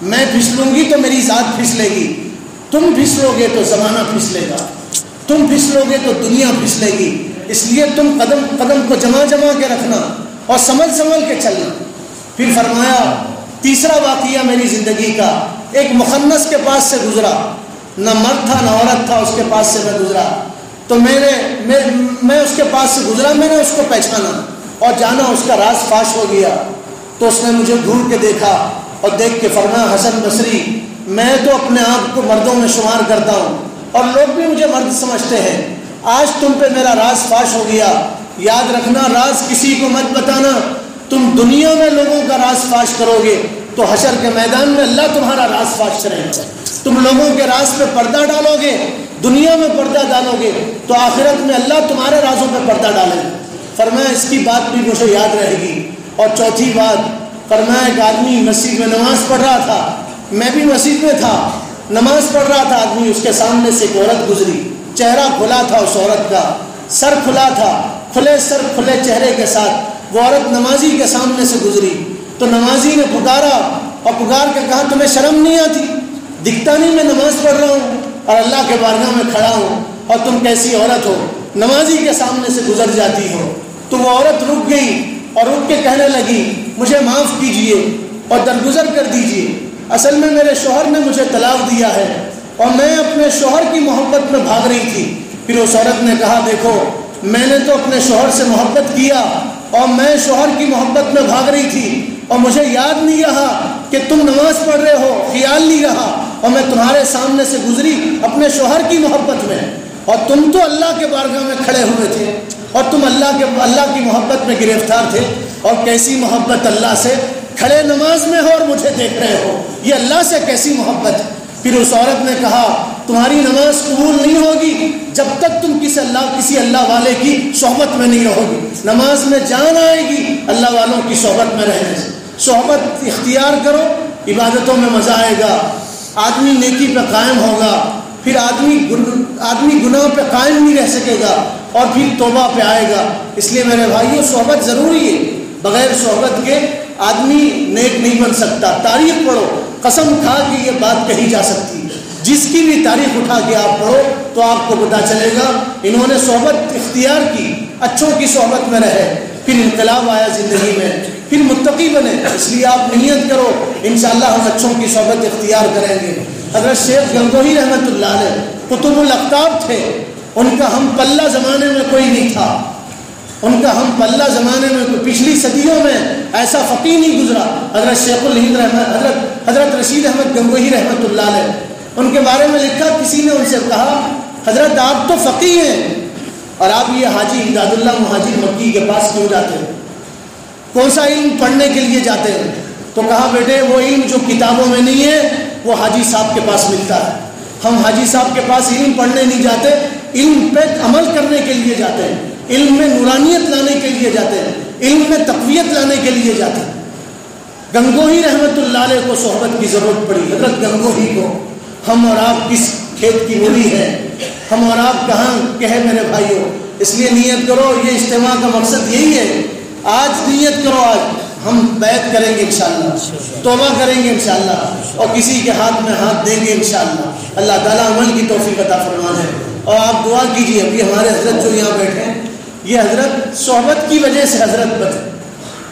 میں پھسلوں گی تو میری ذات پھسلے گی، تم پھسلو گے تو زمانہ پھسلے گا، تم پھسلو گے تو دنیا پھسلے گی، اس لیے تم قدم قدم کو جما جما کے رکھنا اور سنبھل کے چلنا۔ پھر فرمایا تیسرا واقعہ میری زندگی کا، ایک مخنث کے پاس سے گزرا، نہ مرد تھا نہ عورت تھا، اس کے پاس سے میں گزرا، تو میں اس کے پاس سے گزرا، میں نے اس کو پہچانا اور جانا اس کا راز فاش ہو گیا۔ تو اس نے مجھے گھور کے دیکھا اور دیکھ کے فرمایا حسن بصری میں تو اپنے آپ کو مردوں میں شمار کرتا ہوں اور لوگ بھی مجھے مرد سمجھتے ہیں، آج تم پہ میرا راز فاش ہو گیا، یاد رکھنا راز کسی کو مت بتانا، تم دنیا میں لوگوں کا راز فاش کرو گے تو حشر کے میدان میں اللہ تمہارا راز فاش کرے گا۔ تم لوگوں کے راز پہ پردہ ڈالو گے، دنیا میں پردہ ڈالو گے تو آخرت میں اللہ تمہارے رازوں پہ پردہ ڈالے گا۔ فرمایا اس کی بات بھی مجھے یاد رہے گی۔ اور چوتھی بات فرمایا ایک آدمی مسجد میں نماز پڑھ رہا تھا، میں بھی مسجد میں تھا، نماز پڑھ رہا تھا آدمی، اس کے سامنے سے ایک عورت گزری، چہرہ کھلا تھا اس عورت کا، سر کھلا تھا، کھلے سر کھلے چہرے کے ساتھ وہ عورت نمازی کے سامنے سے گزری، تو نمازی نے پکارا اور پکار کے کہا تمہیں شرم نہیں آتی؟ دکھتا نہیں میں نماز پڑھ رہا ہوں اور اللہ کے بارگاہ میں کھڑا ہوں اور تم کیسی عورت ہو نمازی کے سامنے سے گزر جاتی ہو؟ تو وہ عورت رک گئی اور رک کے کہنے لگی مجھے معاف کیجئے اور درگزر کر دیجئے، اصل میں میرے شوہر نے مجھے طلاق دیا ہے اور میں اپنے شوہر کی محبت میں بھاگ رہی تھی۔ پھر اس عورت نے کہا دیکھو میں نے تو اپنے شوہر سے محبت کیا اور میں شوہر کی محبت میں بھاگ رہی تھی اور مجھے یاد نہیں رہا کہ تم نماز پڑھ رہے ہو، خیال نہیں رہا اور میں تمہارے سامنے سے گزری اپنے شوہر کی محبت میں، اور تم تو اللہ کے بارگاہ میں کھڑے ہوئے تھے اور تم اللہ کی محبت میں گرفتار تھے، اور کیسی محبت اللہ سے، کھڑے نماز میں ہو اور مجھے دیکھ رہے ہو، یہ اللہ سے کیسی محبت ہے؟ پھر اس عورت نے کہا تمہاری نماز قبول نہیں ہوگی جب تک تم کسی اللہ والے کی صحبت میں نہیں رہو گی، نماز میں جان آئے گی اللہ والوں کی صحبت میں رہنے سے۔ صحبت اختیار کرو، عبادتوں میں مزہ آئے گا، آدمی نیکی پہ قائم ہوگا، پھر آدمی گناہ پہ قائم نہیں رہ سکے گا اور پھر توبہ پہ آئے گا۔ اس لیے میرے بھائیوں صحبت ضروری ہے، بغیر صحبت کے آدمی نیک نہیں بن سکتا۔ تاریخ پڑھو، قسم کھا کے یہ بات کہی جا سکتی ہے، جس کی بھی تاریخ اٹھا کے آپ پڑھو تو آپ کو پتہ چلے گا انہوں نے صحبت اختیار کی، اچھوں کی صحبت میں رہے، پھر انقلاب آیا زندگی میں، پھر متقی بنے۔ اس لیے آپ نیت کرو انشاءاللہ ہم اچھوں کی صحبت اختیار کریں گے۔ حضرت شیخ گنگوہی رحمۃ اللہ علیہ قطب الاقطاب تھے، ان کا ہم پلہ زمانے میں کوئی نہیں تھا، ان کا ہم پلہ زمانے میں پچھلی صدیوں میں ایسا فقیہ نہیں گزرا۔ حضرت شیخ الہند حضرت رشید احمد گنگوہی رحمۃ اللہ علیہ، ان کے بارے میں لکھا، کسی نے ان سے کہا حضرت آپ تو فقیہ ہیں اور آپ یہ حاجی امداد اللہ مہاجر مکی کے پاس کیوں جاتے ہیں؟ کون سا علم پڑھنے کے لیے جاتے ہیں؟ تو کہا بیٹے وہ علم جو کتابوں میں نہیں ہے وہ حاجی صاحب کے پاس ملتا ہے، ہم حاجی صاحب کے پاس علم پڑھنے نہیں جاتے، علم پہ عمل کرنے کے لیے جاتے ہیں، علم میں نورانیت لانے کے لیے جاتے ہیں، علم میں تقویت لانے کے لیے جاتے ہیں۔ گنگوہی رحمۃ اللہ علیہ کو صحبت کی ضرورت پڑی، حضرت گنگوہی کو۔ ہم اور آپ کس کھیت کی مولی ہے، ہم اور آپ کہاں کے ہیں میرے بھائیوں؟ اس لیے نیت کرو، یہ اجتماع کا مقصد یہی ہے، آج نیت کرو، آج ہم بیعت کریں گے انشاءاللہ، توبہ کریں گے انشاءاللہ، اور کسی کے ہاتھ میں ہاتھ دیں گے انشاءاللہ۔ اللہ تعالیٰ عمل کی توفیق عطا فرمائے۔ اور آپ دعا کیجیے، ابھی ہمارے حضرت جو یہاں بیٹھے ہیں یہ حضرت صحبت کی وجہ سے حضرت بچے،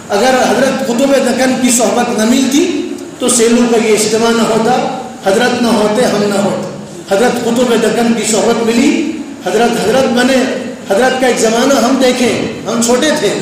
اگر حضرت قطب دکن کی صحبت نہ ملتی تو سیلو کا یہ اجتماع نہ ہوتا، حضرت نہ ہوتے، ہم نہ ہوتے۔ حضرت قطب دکن کی صحبت ملی، حضرت بنے۔ حضرت کا ایک زمانہ ہم دیکھیں، ہم چھوٹے تھے،